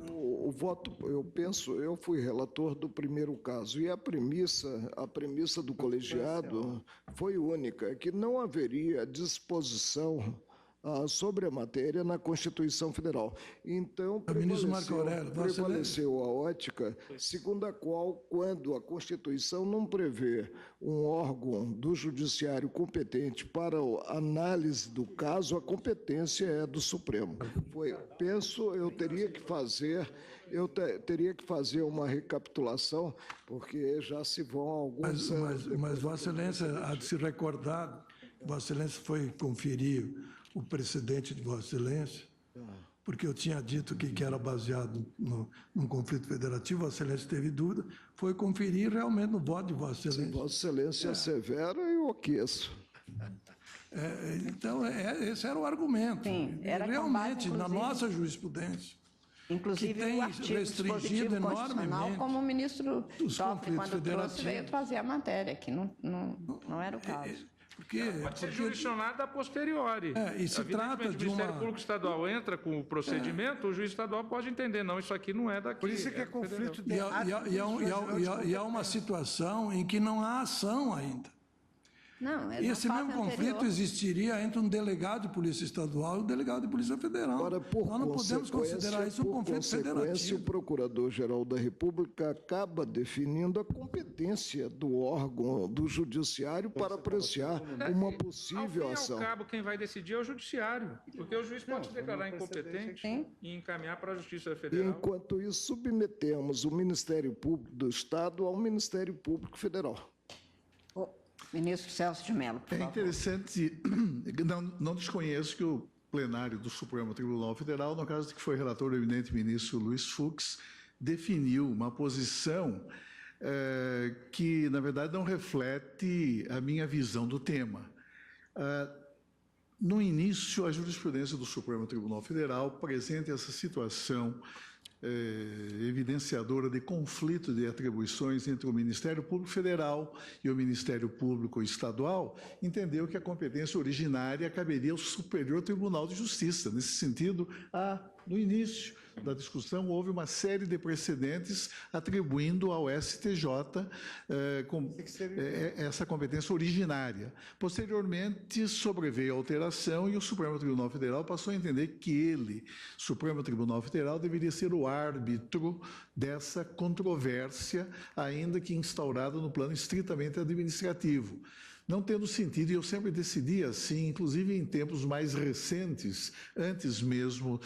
O voto, eu fui relator do primeiro caso, e a premissa do colegiado foi única, que não haveria disposição sobre a matéria na Constituição Federal. Então, prevaleceu a ótica segundo a qual, quando a Constituição não prevê um órgão do judiciário competente para a análise do caso, a competência é do Supremo. Eu teria que fazer uma recapitulação, porque já se vão alguns anos. Mas Vossa Excelência há de se recordar, Vossa Excelência foi conferir o precedente de Vossa Excelência, porque eu tinha dito que era baseado num conflito federativo, Vossa Excelência teve dúvida, foi conferir realmente no voto de Vossa Excelência. Se Vossa Excelência severa, eu aqueço. Então, esse era o argumento. Sim, era realmente, na nossa jurisprudência, inclusive, que tem o artigo restringido enormemente como o ministro Toffoli, quando trouxe, veio trazer a matéria, que não era o caso. Pode ser jurisdicionado a posteriori. E se trata de o Ministério Público Estadual entra com o procedimento, o juiz estadual pode entender, não, isso aqui não é daqui. Por isso é que é conflito de e há uma situação em que não há ação ainda. Não, esse mesmo conflito existiria entre um delegado de polícia estadual e um delegado de polícia federal. Agora, nós não podemos considerar isso um conflito federativo. O Procurador-Geral da República acaba definindo a competência do órgão do judiciário para apreciar uma possível ação. Ao cabo, quem vai decidir é o judiciário, porque o juiz pode se declarar incompetente e encaminhar para a Justiça Federal. Enquanto isso, submetemos o Ministério Público do Estado ao Ministério Público Federal. Ministro Celso de Mello, por favor. É interessante, não desconheço que o plenário do Supremo Tribunal Federal, no caso de que foi relator o eminente ministro Luiz Fux, definiu uma posição que, na verdade, não reflete a minha visão do tema. No início, a jurisprudência do Supremo Tribunal Federal presenta essa situação evidenciadora de conflito de atribuições entre o Ministério Público Federal e o Ministério Público Estadual, entendeu que a competência originária caberia ao Superior Tribunal de Justiça. Nesse sentido, no início da discussão, houve uma série de precedentes atribuindo ao STJ essa competência originária. Posteriormente, sobreveio a alteração e o Supremo Tribunal Federal passou a entender que ele, Supremo Tribunal Federal, deveria ser o árbitro dessa controvérsia, ainda que instaurada no plano estritamente administrativo. Não tendo sentido, e eu sempre decidi assim, inclusive em tempos mais recentes, antes mesmo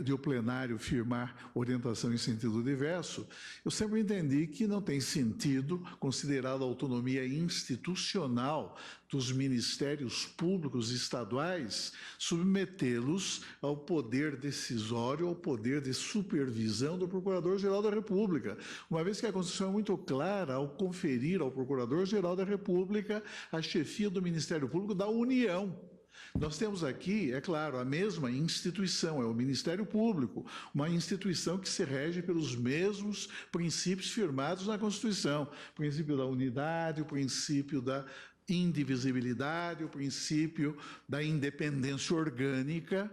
de o plenário firmar orientação em sentido diverso, eu sempre entendi que não tem sentido, considerada a autonomia institucional dos ministérios públicos estaduais, submetê-los ao poder decisório, ao poder de supervisão do Procurador-Geral da República, uma vez que a Constituição é muito clara ao conferir ao Procurador-Geral da República a chefia do Ministério Público da União. Nós temos aqui, é claro, a mesma instituição, é o Ministério Público, uma instituição que se rege pelos mesmos princípios firmados na Constituição, o princípio da unidade, o princípio da indivisibilidade, o princípio da independência orgânica,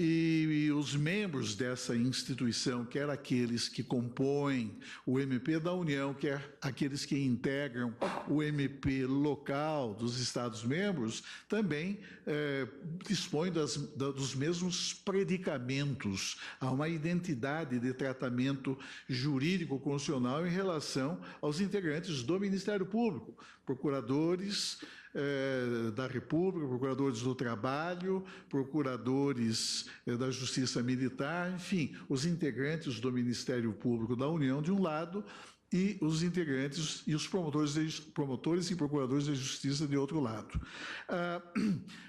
e os membros dessa instituição, quer aqueles que compõem o MP da União, quer aqueles que integram o MP local dos Estados-membros, também dispõem dos mesmos predicamentos. Há uma identidade de tratamento jurídico constitucional em relação aos integrantes do Ministério Público, procuradores da República, procuradores do Trabalho, procuradores da Justiça Militar, enfim, os integrantes do Ministério Público da União, de um lado, e os integrantes e os promotores e procuradores da Justiça, de outro lado.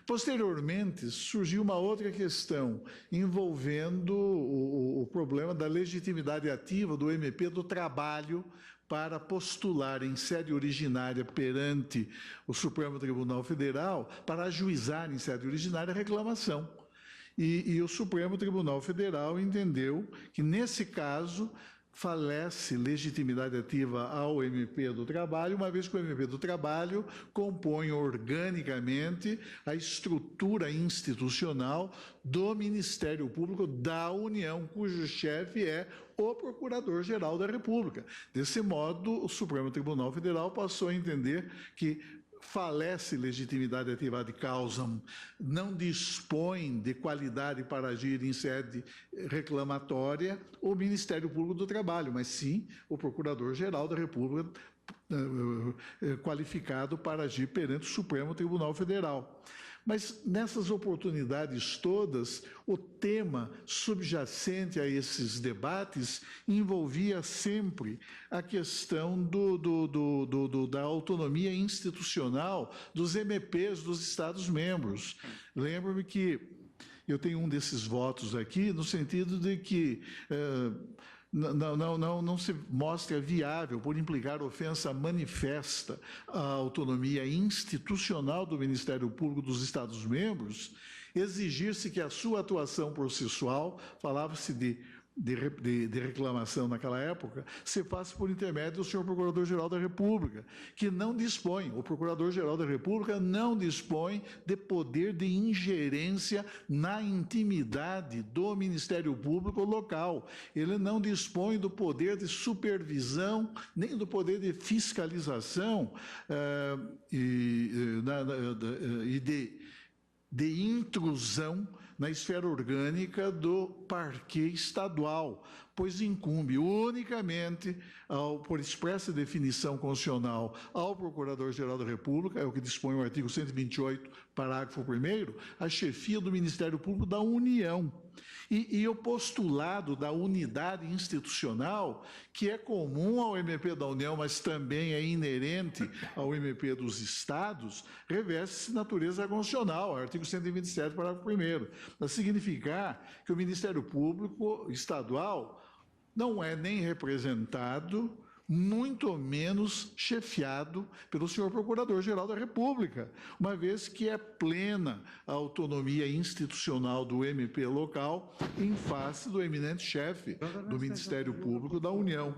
Posteriormente, surgiu uma outra questão envolvendo o problema da legitimidade ativa do MP do Trabalho para postular em sede originária perante o Supremo Tribunal Federal, para ajuizar em sede originária a reclamação. E o Supremo Tribunal Federal entendeu que, nesse caso, falece legitimidade ativa ao MP do Trabalho, uma vez que o MP do Trabalho compõe organicamente a estrutura institucional do Ministério Público da União, cujo chefe é o Procurador-Geral da República. Desse modo, o Supremo Tribunal Federal passou a entender que falece legitimidade ativa ad causam, não dispõe de qualidade para agir em sede reclamatória o Ministério Público do Trabalho, mas sim o Procurador-Geral da República qualificado para agir perante o Supremo Tribunal Federal. Mas nessas oportunidades todas, o tema subjacente a esses debates envolvia sempre a questão da autonomia institucional dos MPs dos Estados-membros. Lembro-me que eu tenho um desses votos aqui, no sentido de que não se mostra viável, por implicar ofensa manifesta à autonomia institucional do Ministério Público dos Estados-membros, exigir-se que a sua atuação processual, falava-se de reclamação naquela época, se faça por intermédio do senhor Procurador-Geral da República, que não dispõe, o Procurador-Geral da República não dispõe de poder de ingerência na intimidade do Ministério Público local. Ele não dispõe do poder de supervisão, nem do poder de fiscalização e de intrusão na esfera orgânica do parquê estadual, pois incumbe unicamente, por expressa definição constitucional, ao Procurador-Geral da República, é o que dispõe o artigo 128, parágrafo 1º, a chefia do Ministério Público da União. E o postulado da unidade institucional, que é comum ao MP da União, mas também é inerente ao MP dos Estados, reveste-se natureza constitucional, artigo 127, parágrafo 1º, a significar que o Ministério Público Estadual não é nem representado, muito menos chefiado pelo senhor Procurador-Geral da República, uma vez que é plena a autonomia institucional do MP local em face do eminente chefe do Ministério Público da União.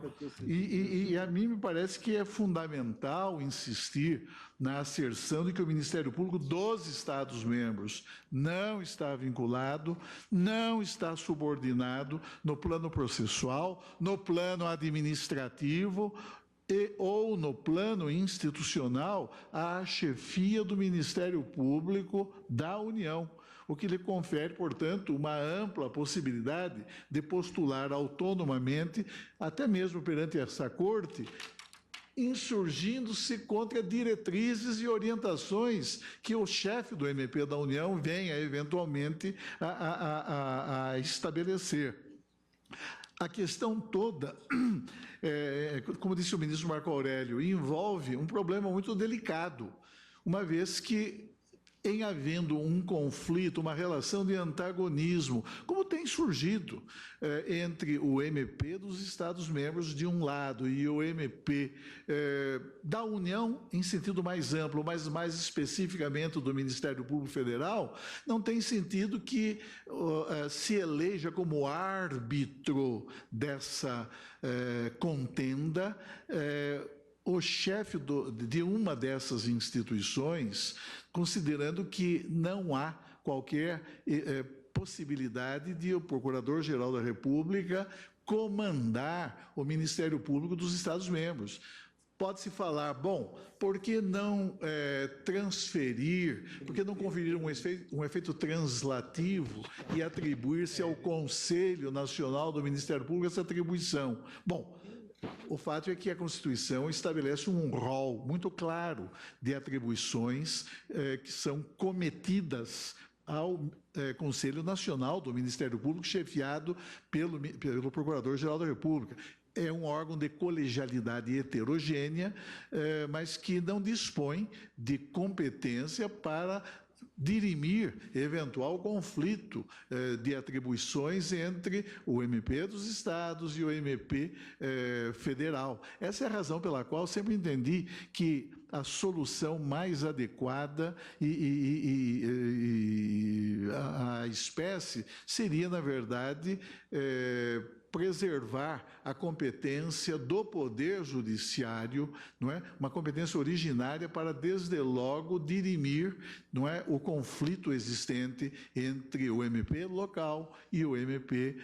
E a mim me parece que é fundamental insistir na asserção de que o Ministério Público dos Estados-membros não está vinculado, não está subordinado no plano processual, no plano administrativo ou no plano institucional à chefia do Ministério Público da União, o que lhe confere, portanto, uma ampla possibilidade de postular autonomamente, até mesmo perante essa Corte, insurgindo-se contra diretrizes e orientações que o chefe do MP da União venha, eventualmente, a estabelecer. A questão toda, como disse o ministro Marco Aurélio, envolve um problema muito delicado, uma vez que, em havendo um conflito, uma relação de antagonismo, como tem surgido entre o MP dos Estados-membros de um lado e o MP da União, em sentido mais amplo, mas mais especificamente do Ministério Público Federal, não tem sentido que se eleja como árbitro dessa contenda o chefe de uma dessas instituições, considerando que não há qualquer possibilidade de o Procurador-Geral da República comandar o Ministério Público dos Estados-membros. Pode-se falar, bom, por que não transferir, por que não conferir um efeito translativo e atribuir-se ao Conselho Nacional do Ministério Público essa atribuição? Bom, o fato é que a Constituição estabelece um rol muito claro de atribuições que são cometidas ao Conselho Nacional do Ministério Público, chefiado pelo Procurador-Geral da República. É um órgão de colegialidade heterogênea, mas que não dispõe de competência para dirimir eventual conflito de atribuições entre o MP dos Estados e o MP federal. Essa é a razão pela qual eu sempre entendi que a solução mais adequada à espécie seria, na verdade, preservar a competência do Poder Judiciário, não é? Uma competência originária para, desde logo, dirimir, não é, o conflito existente entre o MP local e o MP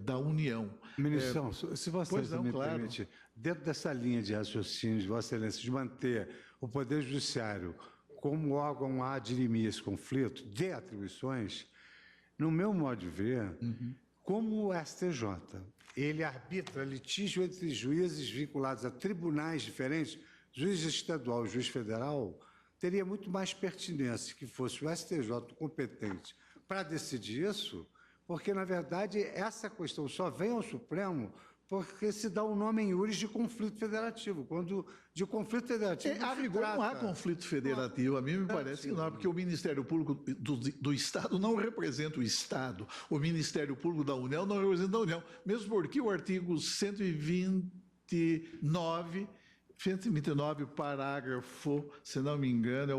da União. Ministrão, se Vossa Excelência me permite, dentro dessa linha de raciocínio de Vossa Excelência, de manter o Poder Judiciário como órgão a dirimir esse conflito de atribuições, no meu modo de ver, como o STJ, ele arbitra litígio entre juízes vinculados a tribunais diferentes, juiz estadual e juiz federal, teria muito mais pertinência que fosse o STJ competente para decidir isso, porque, na verdade, essa questão só vem ao Supremo porque se dá o nome em iuris de conflito federativo. Quando de conflito federativo... A rigor não há conflito federativo, a mim me parece que não, porque o Ministério Público do Estado não representa o Estado, o Ministério Público da União não representa a União, mesmo porque o artigo 129, parágrafo, se não me engano,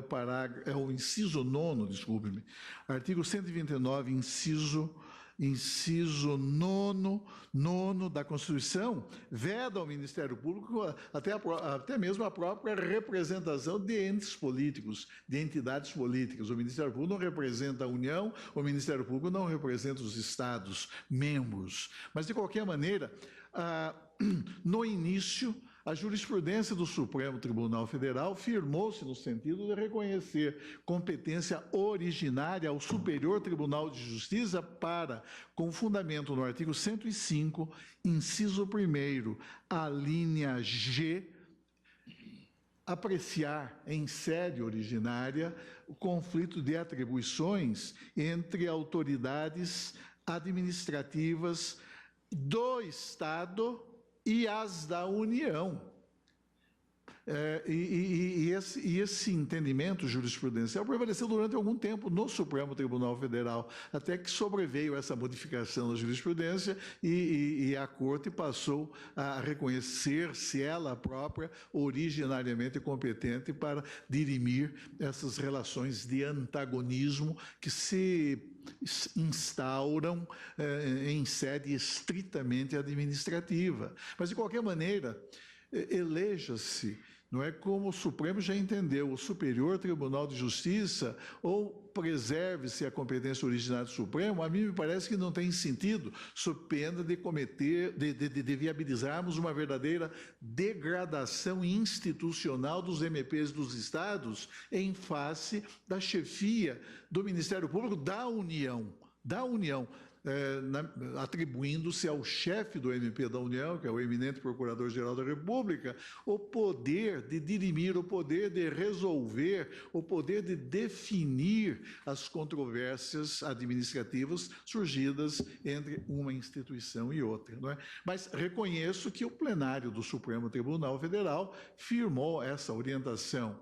é o inciso 9º, desculpe-me, artigo 129, inciso 9º da Constituição, veda ao Ministério Público até mesmo a própria representação de entes políticos, de entidades políticas. O Ministério Público não representa a União, o Ministério Público não representa os Estados membros. Mas, de qualquer maneira, no início, a jurisprudência do Supremo Tribunal Federal firmou-se no sentido de reconhecer competência originária ao Superior Tribunal de Justiça para, com fundamento no artigo 105, inciso 1º, a linha G, apreciar em sede originária o conflito de atribuições entre autoridades administrativas do Estado e as da União. Esse entendimento jurisprudencial prevaleceu durante algum tempo no Supremo Tribunal Federal, até que sobreveio essa modificação da jurisprudência e a Corte passou a reconhecer-se ela própria originariamente competente para dirimir essas relações de antagonismo que se instauram em sede estritamente administrativa. Mas, de qualquer maneira, eleja-se, não é, como o Supremo já entendeu, o Superior Tribunal de Justiça, ou preserve-se a competência originária do Supremo, a mim me parece que não tem sentido, sob pena de viabilizarmos uma verdadeira degradação institucional dos MPs dos Estados em face da chefia do Ministério Público da União, atribuindo-se ao chefe do MP da União, que é o eminente Procurador-Geral da República, o poder de dirimir, o poder de resolver, o poder de definir as controvérsias administrativas surgidas entre uma instituição e outra, não é? Mas reconheço que o plenário do Supremo Tribunal Federal firmou essa orientação.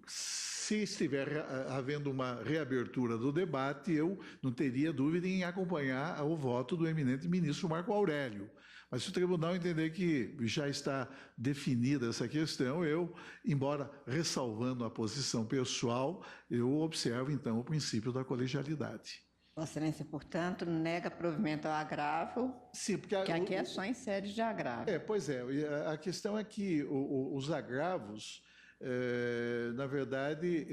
Se estiver havendo uma reabertura do debate, eu não teria dúvida em acompanhar o voto do eminente ministro Marco Aurélio. Mas se o tribunal entender que já está definida essa questão, eu, embora ressalvando a posição pessoal, eu observo, então, o princípio da colegialidade. Vossa Excelência, portanto, nega provimento ao agravo, sim, porque aqui é só em sede de agravo. Pois é, a questão é que os agravos na verdade,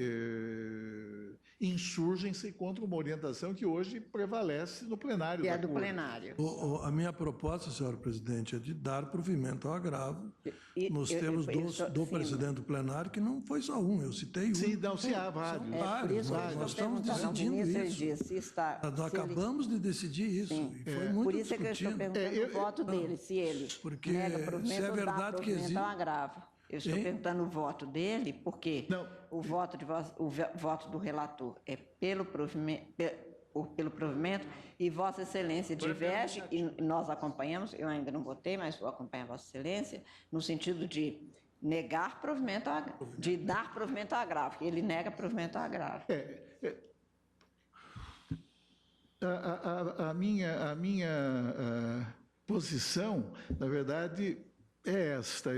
insurgem-se contra uma orientação que hoje prevalece no plenário. Que é do plenário. A minha proposta, senhora presidente, é de dar provimento ao agravo nos termos do presidente do plenário, que não foi só um, eu citei um. Sim, não, se há vários. Por isso Nós estamos decidindo isso. Nós acabamos de decidir isso. E foi muito por isso é que eu estou discutido. perguntando o voto dele, se ele Porque nega provimento se é ou dá verdade que provimento existe... ao agravo. Eu estou perguntando o voto dele, porque o voto do relator é pelo provimento e Vossa Excelência diverge, e nós acompanhamos, eu ainda não votei, mas vou acompanhar Vossa Excelência, no sentido de negar provimento, de dar provimento ao agravo, ele nega provimento ao agravo. A minha posição, na verdade, é esta.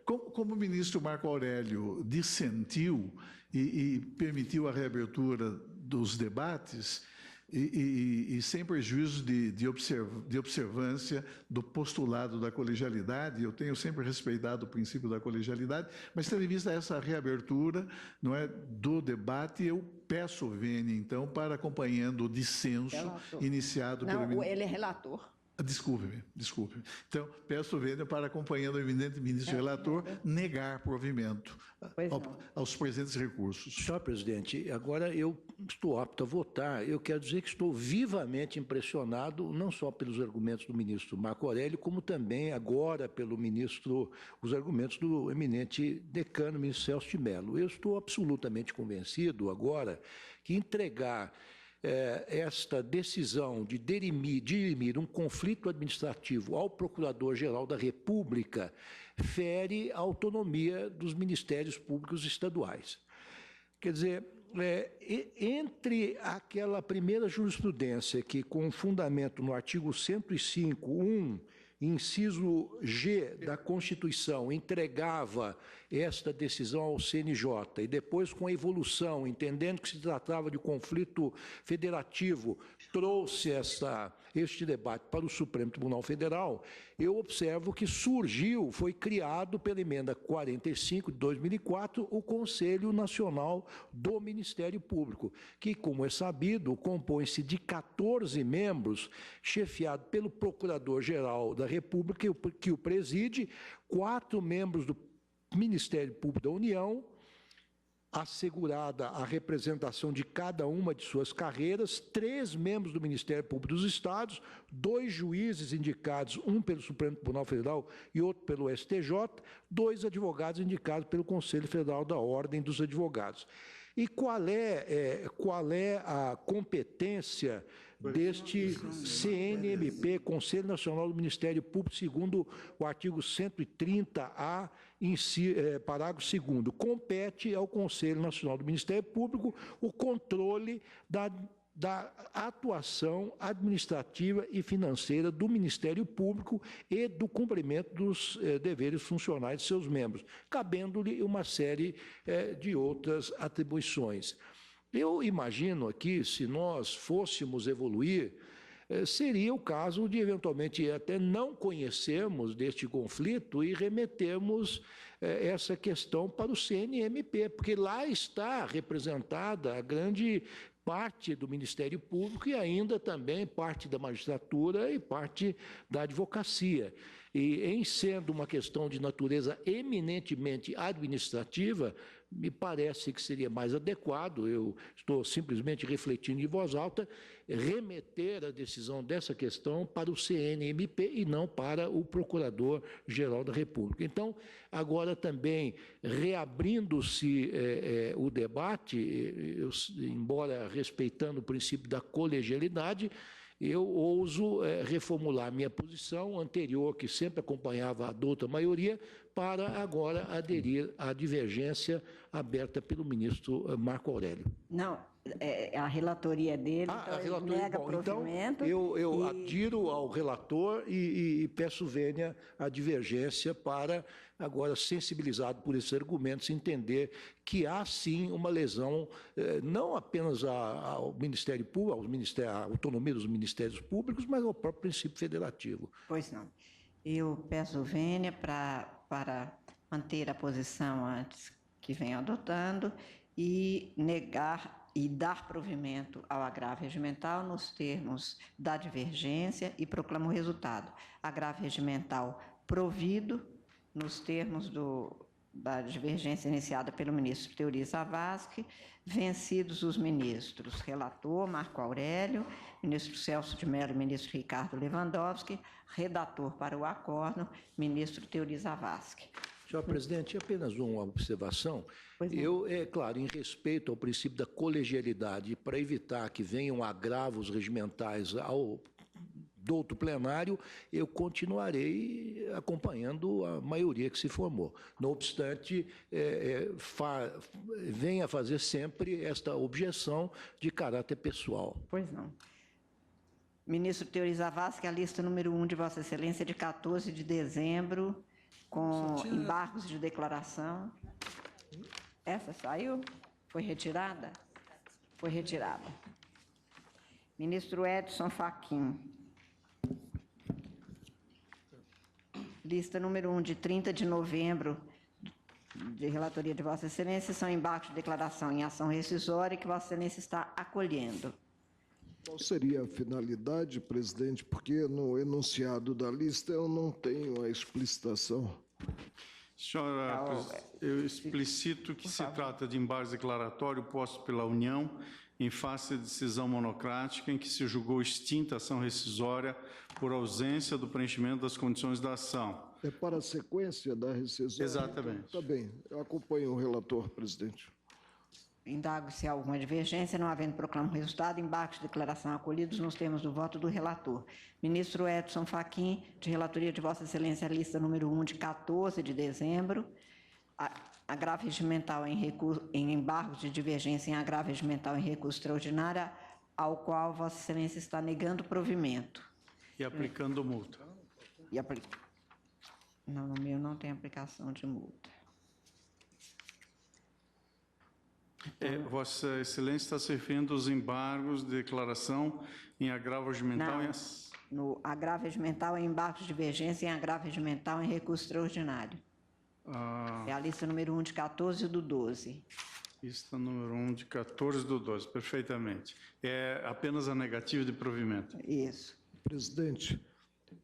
Como o ministro Marco Aurélio dissentiu e permitiu a reabertura dos debates, e sem prejuízo de observância do postulado da colegialidade, eu tenho sempre respeitado o princípio da colegialidade, mas tendo em vista essa reabertura, não é, do debate, eu peço vênia, então, para acompanhando o dissenso iniciado pelo ministro. Ele é relator. Desculpe-me. Então, peço vênia para, acompanhando o eminente ministro relator, negar provimento aos presentes recursos. Senhor presidente, agora eu estou apto a votar. Eu quero dizer que estou vivamente impressionado, não só pelos argumentos do ministro Marco Aurélio, como também agora os argumentos do eminente decano, ministro Celso de Mello. Eu estou absolutamente convencido agora que entregar esta decisão de dirimir um conflito administrativo ao Procurador-Geral da República fere a autonomia dos ministérios públicos estaduais. Quer dizer, entre aquela primeira jurisprudência que, com fundamento no artigo 105.1, inciso G da Constituição, entregava esta decisão ao CNJ e depois, com a evolução, entendendo que se tratava de conflito federativo, trouxe este debate para o Supremo Tribunal Federal, eu observo que foi criado pela emenda 45 de 2004, o Conselho Nacional do Ministério Público, que, como é sabido, compõe-se de 14 membros, chefiado pelo Procurador-Geral da República, que o preside, 4 membros do Ministério Público da União, assegurada a representação de cada uma de suas carreiras, 3 membros do Ministério Público dos Estados, 2 juízes indicados, um pelo Supremo Tribunal Federal e outro pelo STJ, 2 advogados indicados pelo Conselho Federal da Ordem dos Advogados. E qual é a competência deste CNMP, Conselho Nacional do Ministério Público, segundo o artigo 130-A, parágrafo 2º? Compete ao Conselho Nacional do Ministério Público o controle da atuação administrativa e financeira do Ministério Público e do cumprimento dos deveres funcionais de seus membros, cabendo-lhe uma série de outras atribuições. Eu imagino aqui, se nós fôssemos evoluir, seria o caso de, eventualmente, até não conhecermos deste conflito e remetermos essa questão para o CNMP, porque lá está representada a grande parte do Ministério Público e ainda também parte da magistratura e parte da advocacia. E, em sendo uma questão de natureza eminentemente administrativa, me parece que seria mais adequado, eu estou simplesmente refletindo em voz alta, remeter a decisão dessa questão para o CNMP e não para o Procurador-Geral da República. Então, agora também, reabrindo-se o debate, embora respeitando o princípio da colegialidade, eu ouso reformular minha posição anterior, que sempre acompanhava a douta maioria, para agora aderir à divergência aberta pelo ministro Marco Aurélio. Não, a relatoria dele, então ele nega provimento. Então, eu adiro ao relator e peço vênia à divergência para, agora, sensibilizado por esses argumentos, entender que há, sim, uma lesão, não apenas ao Ministério Público, à autonomia dos Ministérios Públicos, mas ao próprio princípio federativo. Pois não. Eu peço vênia para manter a posição antes que vem adotando e negar e dar provimento ao agravo regimental nos termos da divergência e proclama o resultado. Agravo regimental provido nos termos da divergência iniciada pelo ministro Teori Zavascki, vencidos os ministros relator Marco Aurélio, ministro Celso de Mello e ministro Ricardo Lewandowski, redator para o acórdão, ministro Teori Zavascki. Senhor presidente, apenas uma observação. Claro, em respeito ao princípio da colegialidade, para evitar que venham agravos regimentais ao douto plenário, eu continuarei acompanhando a maioria que se formou. Não obstante, venha fazer sempre esta objeção de caráter pessoal. Pois não. Ministro Teori Zavascki, a lista número 1 de Vossa Excelência, de 14 de dezembro, com embargos de declaração. Essa saiu? Foi retirada? Foi retirada. Ministro Edson Fachin. Lista número 1, de 30 de novembro, de relatoria de Vossa Excelência, são embargos de declaração em ação rescisória que Vossa Excelência está acolhendo. Qual seria a finalidade, presidente? Porque no enunciado da lista eu não tenho a explicitação. Senhora, eu explicito que se trata de embargo declaratório posto pela União em face de decisão monocrática em que se julgou extinta a ação rescisória por ausência do preenchimento das condições da ação. É para a sequência da rescisória? Exatamente. Então, tá bem, eu acompanho o relator, presidente. Indago se há alguma divergência, não havendo proclamo o resultado, embargos de declaração acolhidos nos termos do voto do relator. Ministro Edson Fachin, de relatoria de Vossa Excelência, a lista número 1, de 14 de dezembro, agravo regimental em embargos de divergência em agravo regimental em recurso extraordinário, ao qual Vossa Excelência está negando provimento. E aplicando multa. Não, no meu não tem aplicação de multa. Vossa Excelência está se referindo aos embargos de declaração em agravo regimental? Não, no agravo regimental em embargos de divergência em agravo regimental em recurso extraordinário. É a lista número 1 de 14 do 12. Lista número 1 de 14 do 12, perfeitamente. É apenas a negativa de provimento. Isso. Presidente,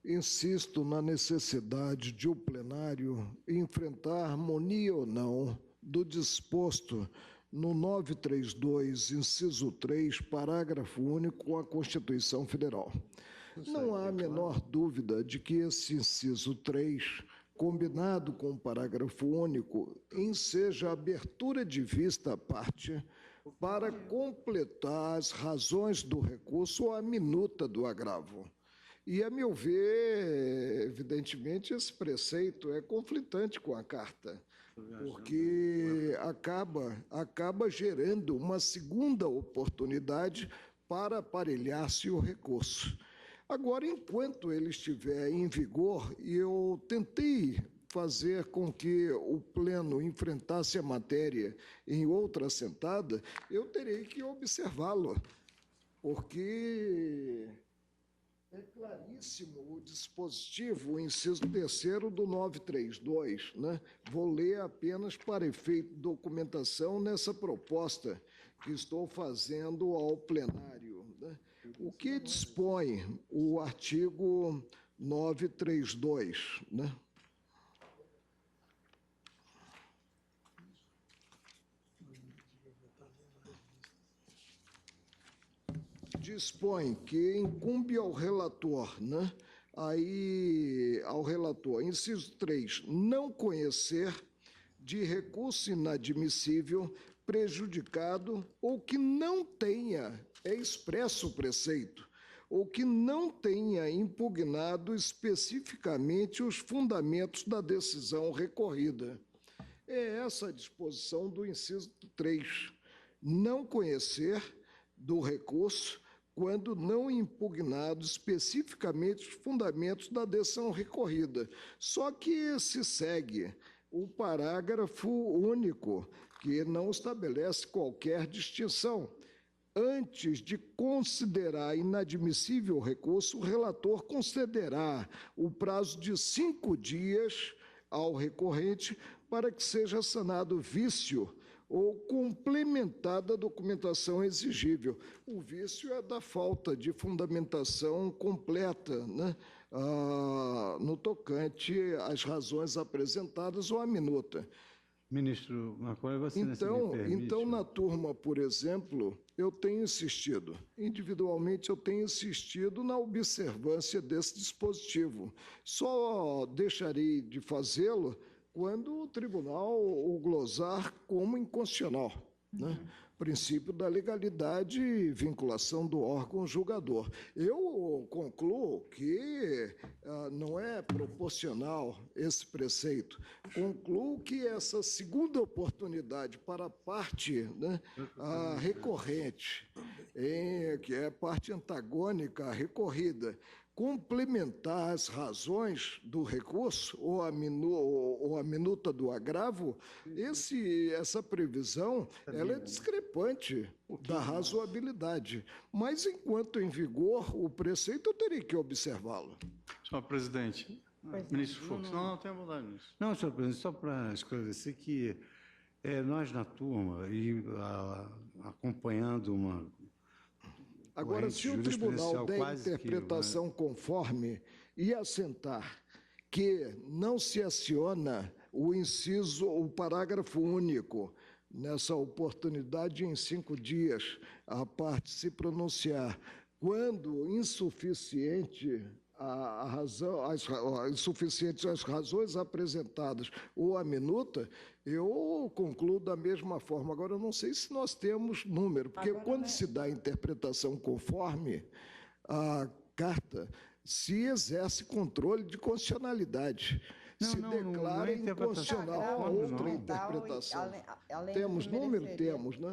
insisto na necessidade de o plenário enfrentar a harmonia ou não do disposto no 932, inciso 3, parágrafo único com a Constituição Federal. Não há a menor dúvida de que esse inciso 3, combinado com o parágrafo único, enseja a abertura de vista à parte para completar as razões do recurso ou a minuta do agravo. E, a meu ver, evidentemente, esse preceito é conflitante com a Carta, porque acaba gerando uma segunda oportunidade para aparelhar-se o recurso. Agora, enquanto ele estiver em vigor, e eu tentei fazer com que o Pleno enfrentasse a matéria em outra assentada, eu terei que observá-lo, porque é claríssimo o dispositivo, o inciso 3º do 932, né? Vou ler apenas para efeito de documentação nessa proposta que estou fazendo ao plenário, né? O que dispõe o artigo 932, né? Dispõe que incumbe ao relator, né? Ao relator, inciso 3, não conhecer de recurso inadmissível prejudicado ou que não tenha, é expresso o preceito, ou que não tenha impugnado especificamente os fundamentos da decisão recorrida. É essa a disposição do inciso 3. Não conhecer do recurso quando não impugnado especificamente os fundamentos da decisão recorrida. Só que se segue o parágrafo único, que não estabelece qualquer distinção. Antes de considerar inadmissível o recurso, o relator concederá o prazo de 5 dias ao recorrente para que seja sanado vício ou complementada a documentação exigível. O vício é da falta de fundamentação completa, né, no tocante às razões apresentadas ou à minuta. Ministro Marco Aurélio, você me permite? Então, na turma, por exemplo, eu tenho insistido, individualmente eu tenho insistido na observância desse dispositivo. Só deixarei de fazê-lo quando o tribunal o glosar como inconstitucional, né? Princípio da legalidade e vinculação do órgão julgador. Eu concluo que não é proporcional esse preceito. Concluo que essa segunda oportunidade para a parte, né, a recorrente, que é parte antagônica à recorrida, complementar as razões do recurso ou a minuta do agravo, essa previsão ela é discrepante da razoabilidade. Mas, enquanto em vigor o preceito, eu teria que observá-lo. Senhor presidente, ministro Fux. Não tenho vontade nisso. Não, senhor presidente, só para esclarecer que nós na turma, e acompanhando uma... Agora, se o tribunal der interpretação conforme e assentar que não se aciona o parágrafo único, nessa oportunidade em 5 dias, a parte se pronunciar, quando insuficiente insuficientes as razões apresentadas ou a minuta, eu concluo da mesma forma. Agora, eu não sei se nós temos número, porque quando se dá a interpretação conforme a carta, se exerce controle de constitucionalidade. Se declara inconstitucional a outra interpretação. Temos número? Temos, né?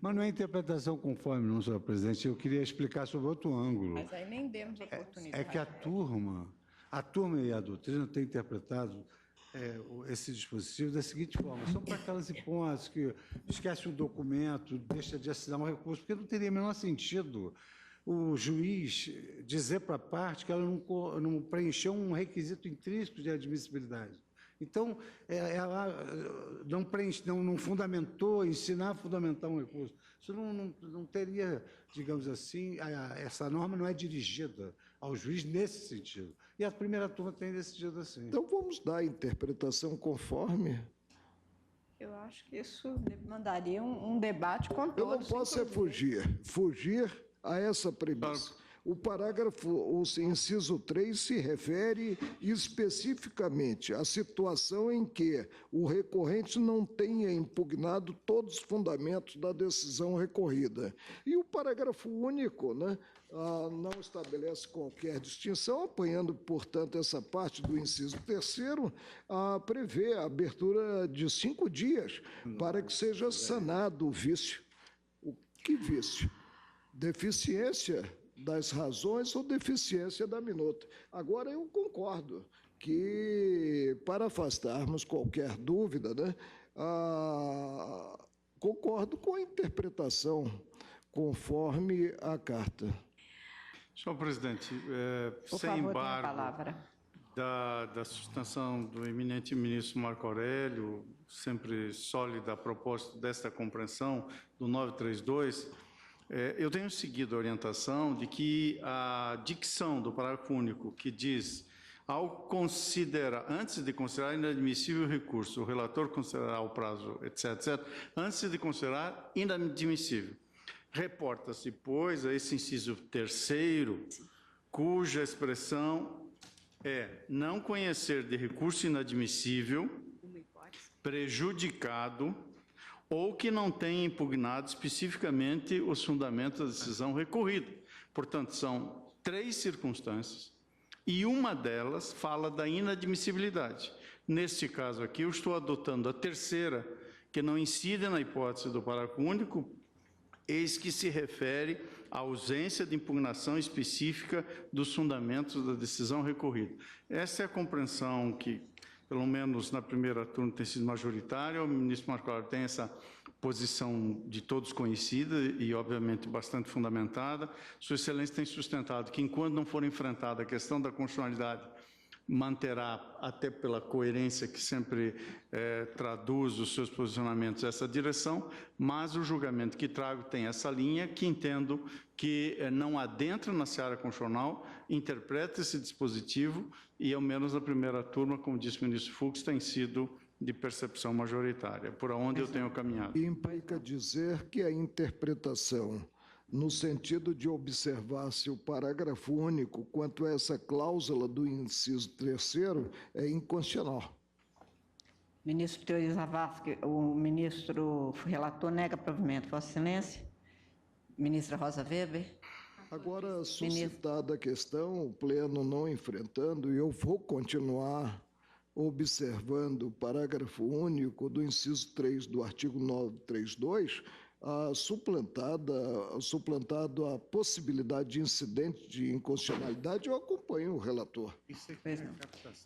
Mas não é interpretação conforme, não, senhor presidente. Eu queria explicar sobre outro ângulo. Mas aí nem demos oportunidade. É que a turma e a doutrina têm interpretado esse dispositivo da seguinte forma: são para aquelas hipóteses que esquece um documento, deixa de assinar um recurso, porque não teria o menor sentido o juiz dizer para a parte que ela não preencheu um requisito intrínseco de admissibilidade. Então, ela não fundamentou, ensinar a fundamentar um recurso. Isso não teria, digamos assim, essa norma não é dirigida ao juiz nesse sentido. E a primeira turma tem decidido assim. Então, vamos dar a interpretação conforme. Eu acho que isso demandaria um debate com todos. Eu não posso fugir a essa premissa. O parágrafo, o inciso 3, se refere especificamente à situação em que o recorrente não tenha impugnado todos os fundamentos da decisão recorrida. E o parágrafo único, né, não estabelece qualquer distinção, apanhando, portanto, essa parte do inciso 3º, prevê a abertura de 5 dias para que seja sanado o vício. O que vício? Deficiência das razões ou deficiência da minuta. Agora, eu concordo que, para afastarmos qualquer dúvida, né, concordo com a interpretação conforme a carta. Senhor presidente, sem embargo da sustentação do eminente ministro Marco Aurélio, sempre sólida a propósito desta compreensão do 932, eu tenho seguido a orientação de que a dicção do parágrafo único que diz, antes de considerar inadmissível o recurso, o relator considerará o prazo, etc., antes de considerar inadmissível. Reporta-se, pois, a esse inciso 3º, cuja expressão é não conhecer de recurso inadmissível, prejudicado, ou que não tenha impugnado especificamente os fundamentos da decisão recorrida. Portanto, são 3 circunstâncias, e uma delas fala da inadmissibilidade. Neste caso aqui, eu estou adotando a 3ª, que não incide na hipótese do parágrafo único, eis que se refere à ausência de impugnação específica dos fundamentos da decisão recorrida. Essa é a compreensão que, pelo menos na primeira turma, tem sido majoritária. O ministro Marco Aurélio tem essa posição de todos conhecida e, obviamente, bastante fundamentada. Sua Excelência tem sustentado que, enquanto não for enfrentada a questão da constitucionalidade manterá, até pela coerência que sempre traduz os seus posicionamentos, essa direção, mas o julgamento que trago tem essa linha que entendo que não adentra na seara constitucional, interpreta esse dispositivo e, ao menos na primeira turma, como disse o ministro Fux, tem sido de percepção majoritária, por onde eu tenho caminhado. Implica dizer que a interpretação, no sentido de observar-se o parágrafo único quanto a essa cláusula do inciso 3º, é inconstitucional. Ministro Teori Zavascki, o ministro relator nega provimento. Vossa Excelência. Ministra Rosa Weber. Agora, suscitada a questão, o pleno não enfrentando, e eu vou continuar observando o parágrafo único do inciso 3 do artigo 932, suplantado a possibilidade de incidente de inconstitucionalidade, eu acompanho o relator.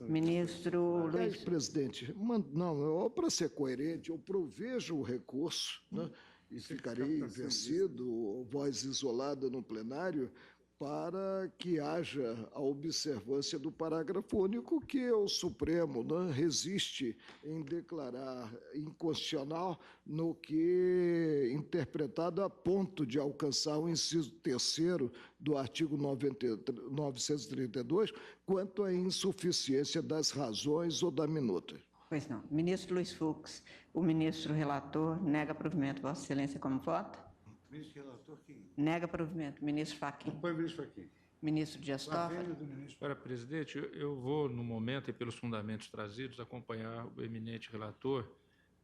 Ministro Luiz... Presidente, não, para ser coerente, eu provejo o recurso, né, e ficarei vencido, voz isolada no plenário, para que haja a observância do parágrafo único que o Supremo, né, resiste em declarar inconstitucional no que interpretado a ponto de alcançar o inciso 3º do artigo 932, quanto à insuficiência das razões ou da minuta. Pois não. Ministro Luiz Fux, o ministro relator nega provimento. Vossa Excelência, como vota? Ministro relator, quem? Nega provimento. Ministro Fachin. Apoio o ministro Fachin. Ministro Dias Toffoli. Senhora presidente, eu vou, no momento e pelos fundamentos trazidos, acompanhar o eminente relator,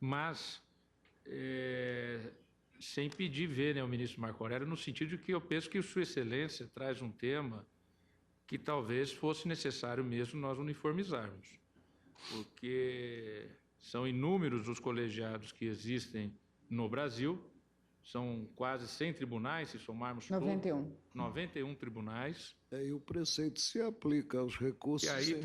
mas sem pedir ver, né, o ministro Marco Aurélio, no sentido de que eu penso que Sua Excelência traz um tema que talvez fosse necessário mesmo nós uniformizarmos, porque são inúmeros os colegiados que existem no Brasil. São quase 100 tribunais, se somarmos 91. todos. 91 tribunais. E o preceito se aplica aos recursos. E aí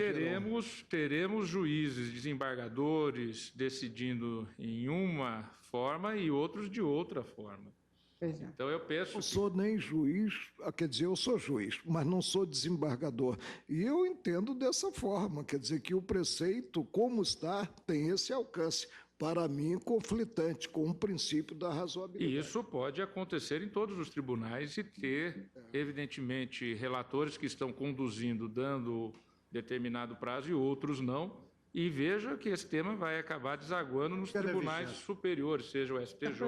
teremos juízes, desembargadores decidindo em uma forma e outros de outra forma. Então eu penso. Eu sou nem juiz, quer dizer, eu sou juiz, mas não sou desembargador. E eu entendo dessa forma, quer dizer que o preceito, como está, tem esse alcance. Para mim, conflitante com o princípio da razoabilidade. E isso pode acontecer em todos os tribunais e ter, evidentemente, relatores que estão conduzindo, dando determinado prazo e outros não. E veja que esse tema vai acabar desaguando nos tribunais superiores, seja o STJ.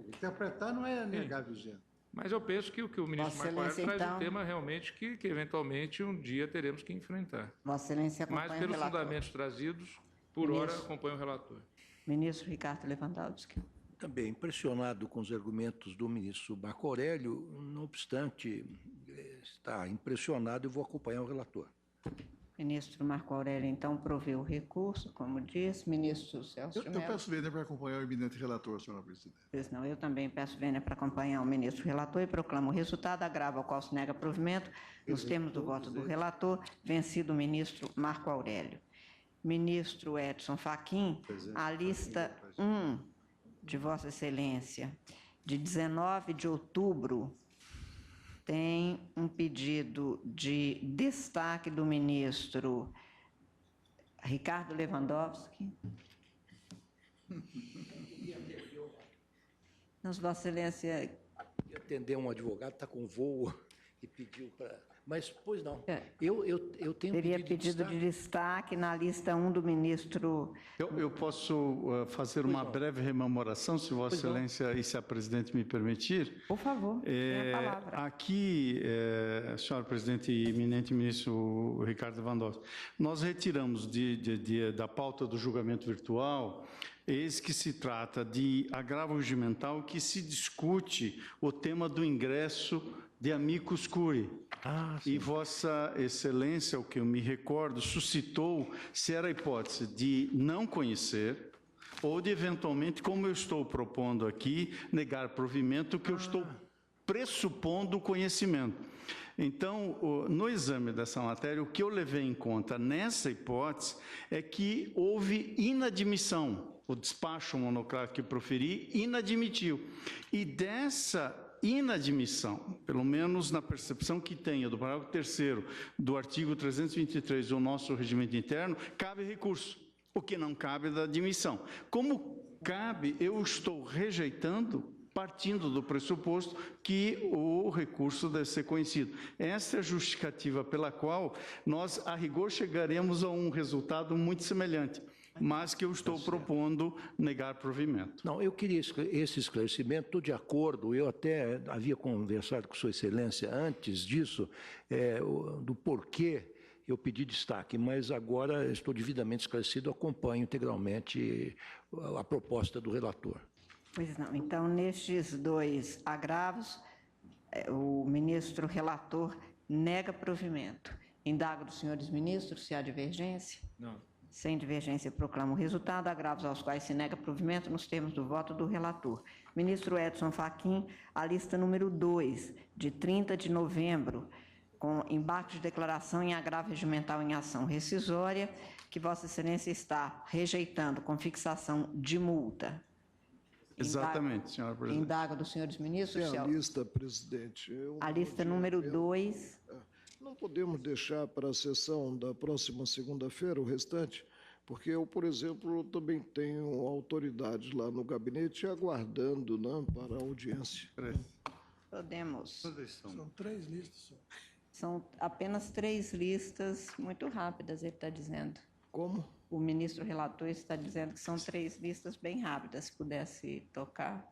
Interpretar não é negar a vigência. Mas eu penso que o ministro Marco Aurélio traz um tema realmente que eventualmente um dia teremos que enfrentar. Vossa Excelência acompanha. Mas pelos fundamentos trazidos, por hora, acompanho o relator. Ministro Ricardo Lewandowski. Também impressionado com os argumentos do ministro Marco Aurélio, não obstante, está impressionado e vou acompanhar o relator. Ministro Marco Aurélio, então, proveu o recurso, como disse. Ministro Celso de Mello. Eu peço vênia para acompanhar o eminente relator, senhora presidente. Pois não, eu também peço vênia para acompanhar o ministro relator e proclamo o resultado, agravo ao qual se nega provimento, nos termos do voto do relator, vencido o ministro Marco Aurélio. Ministro Edson Fachin, a lista 1 de Vossa Excelência, de 19 de outubro, tem um pedido de destaque do ministro Ricardo Lewandowski. Vossa Excelência... Atender um advogado, está com voo e pediu para... Mas, pois não, eu tenho Teria pedido de destaque na lista 1 do ministro... Eu posso fazer uma breve rememoração, se Vossa Excelência e se a presidente me permitir? Por favor, tenha a palavra. Aqui, senhora presidente e eminente ministro Ricardo Lewandowski, nós retiramos da pauta do julgamento virtual, eis que se trata de agravo regimental que se discute o tema do ingresso de amicus curiae. E Vossa Excelência, o que eu me recordo, suscitou se era a hipótese de não conhecer ou de, eventualmente, como eu estou propondo aqui, negar provimento, que eu estou pressupondo o conhecimento. Então, no exame dessa matéria, o que eu levei em conta nessa hipótese é que houve inadmissão. O despacho monocrático que proferi inadmitiu. E dessa inadmissão, pelo menos na percepção que tenha do parágrafo 3º do artigo 323 do nosso regimento interno, cabe recurso, o que não cabe da admissão. Como cabe, eu estou rejeitando, partindo do pressuposto que o recurso deve ser conhecido. Essa é a justificativa pela qual nós, a rigor, chegaremos a um resultado muito semelhante, mas que eu estou propondo negar provimento. Não, eu queria esse esclarecimento, estou de acordo, eu até havia conversado com Sua Excelência antes disso, do porquê eu pedi destaque, mas agora estou devidamente esclarecido, acompanho integralmente a proposta do relator. Pois não, então, nestes 2 agravos, o ministro relator nega provimento. Indago dos senhores ministros se há divergência. Não. Sem divergência, proclamo o resultado. Agravos aos quais se nega provimento nos termos do voto do relator. Ministro Edson Fachin, a lista número 2, de 30 de novembro, com embarque de declaração em agravo regimental em ação rescisória, que Vossa Excelência está rejeitando com fixação de multa. Exatamente, senhora presidente. Indago dos senhores ministros. Tem a lista, presidente. A lista número 2. Não podemos deixar para a sessão da próxima segunda-feira o restante, porque eu, por exemplo, também tenho autoridades lá no gabinete aguardando, né, para a audiência. Podemos. São 3 listas. São apenas 3 listas muito rápidas, ele está dizendo. Como? O ministro relator está dizendo que são 3 listas bem rápidas, se pudesse tocar.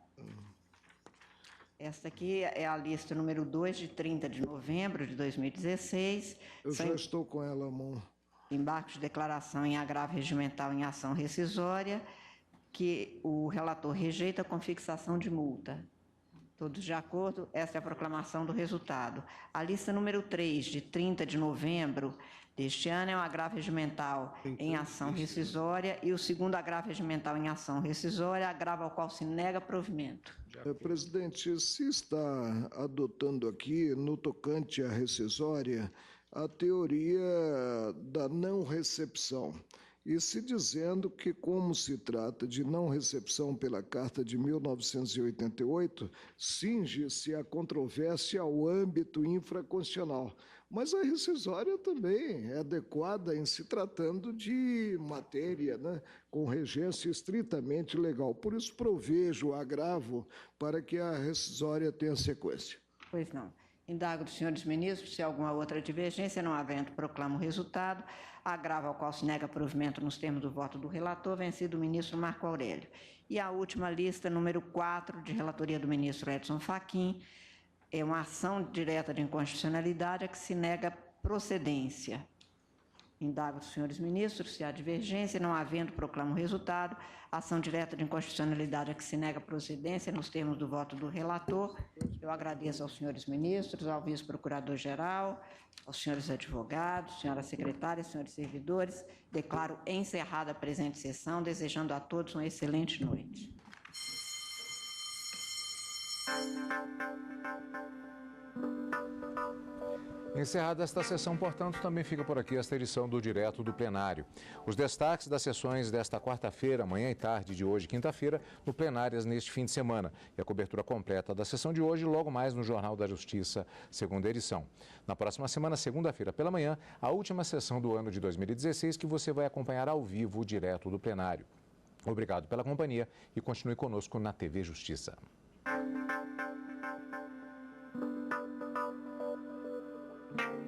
Esta aqui é a lista número 2, de 30 de novembro de 2016. Eu já estou com ela à mão. Embarque de declaração em agravo regimental em ação rescisória, que o relator rejeita com fixação de multa. Todos de acordo? Esta é a proclamação do resultado. A lista número 3, de 30 de novembro deste ano, é um agravo regimental em ação rescisória e o segundo agravo regimental em ação rescisória, agravo ao qual se nega provimento. Presidente, se está adotando aqui, no tocante à rescisória, a teoria da não recepção, e se dizendo que, como se trata de não recepção pela Carta de 1988, cinge-se a controvérsia ao âmbito infraconstitucional. Mas a rescisória também é adequada em se tratando de matéria, né, com regência estritamente legal. Por isso, provejo o agravo para que a rescisória tenha sequência. Pois não. Indago dos senhores ministros se há alguma outra divergência, não havendo, proclamo o resultado. Agravo ao qual se nega provimento nos termos do voto do relator, vencido o ministro Marco Aurélio. E a última lista, número 4, de relatoria do ministro Edson Fachin, é uma ação direta de inconstitucionalidade a que se nega procedência. Indago dos senhores ministros se há divergência, não havendo, proclamo o resultado. Ação direta de inconstitucionalidade a que se nega procedência nos termos do voto do relator. Eu agradeço aos senhores ministros, ao vice-procurador-geral, aos senhores advogados, senhoras secretárias, senhores servidores. Declaro encerrada a presente sessão, desejando a todos uma excelente noite. Encerrada esta sessão, portanto, também fica por aqui esta edição do Direto do Plenário. Os destaques das sessões desta quarta-feira, manhã e tarde de hoje, quinta-feira, no Plenárias neste fim de semana. E a cobertura completa da sessão de hoje, logo mais no Jornal da Justiça, segunda edição. Na próxima semana, segunda-feira pela manhã, a última sessão do ano de 2016, que você vai acompanhar ao vivo, Direto do Plenário. Obrigado pela companhia e continue conosco na TV Justiça. Thank you.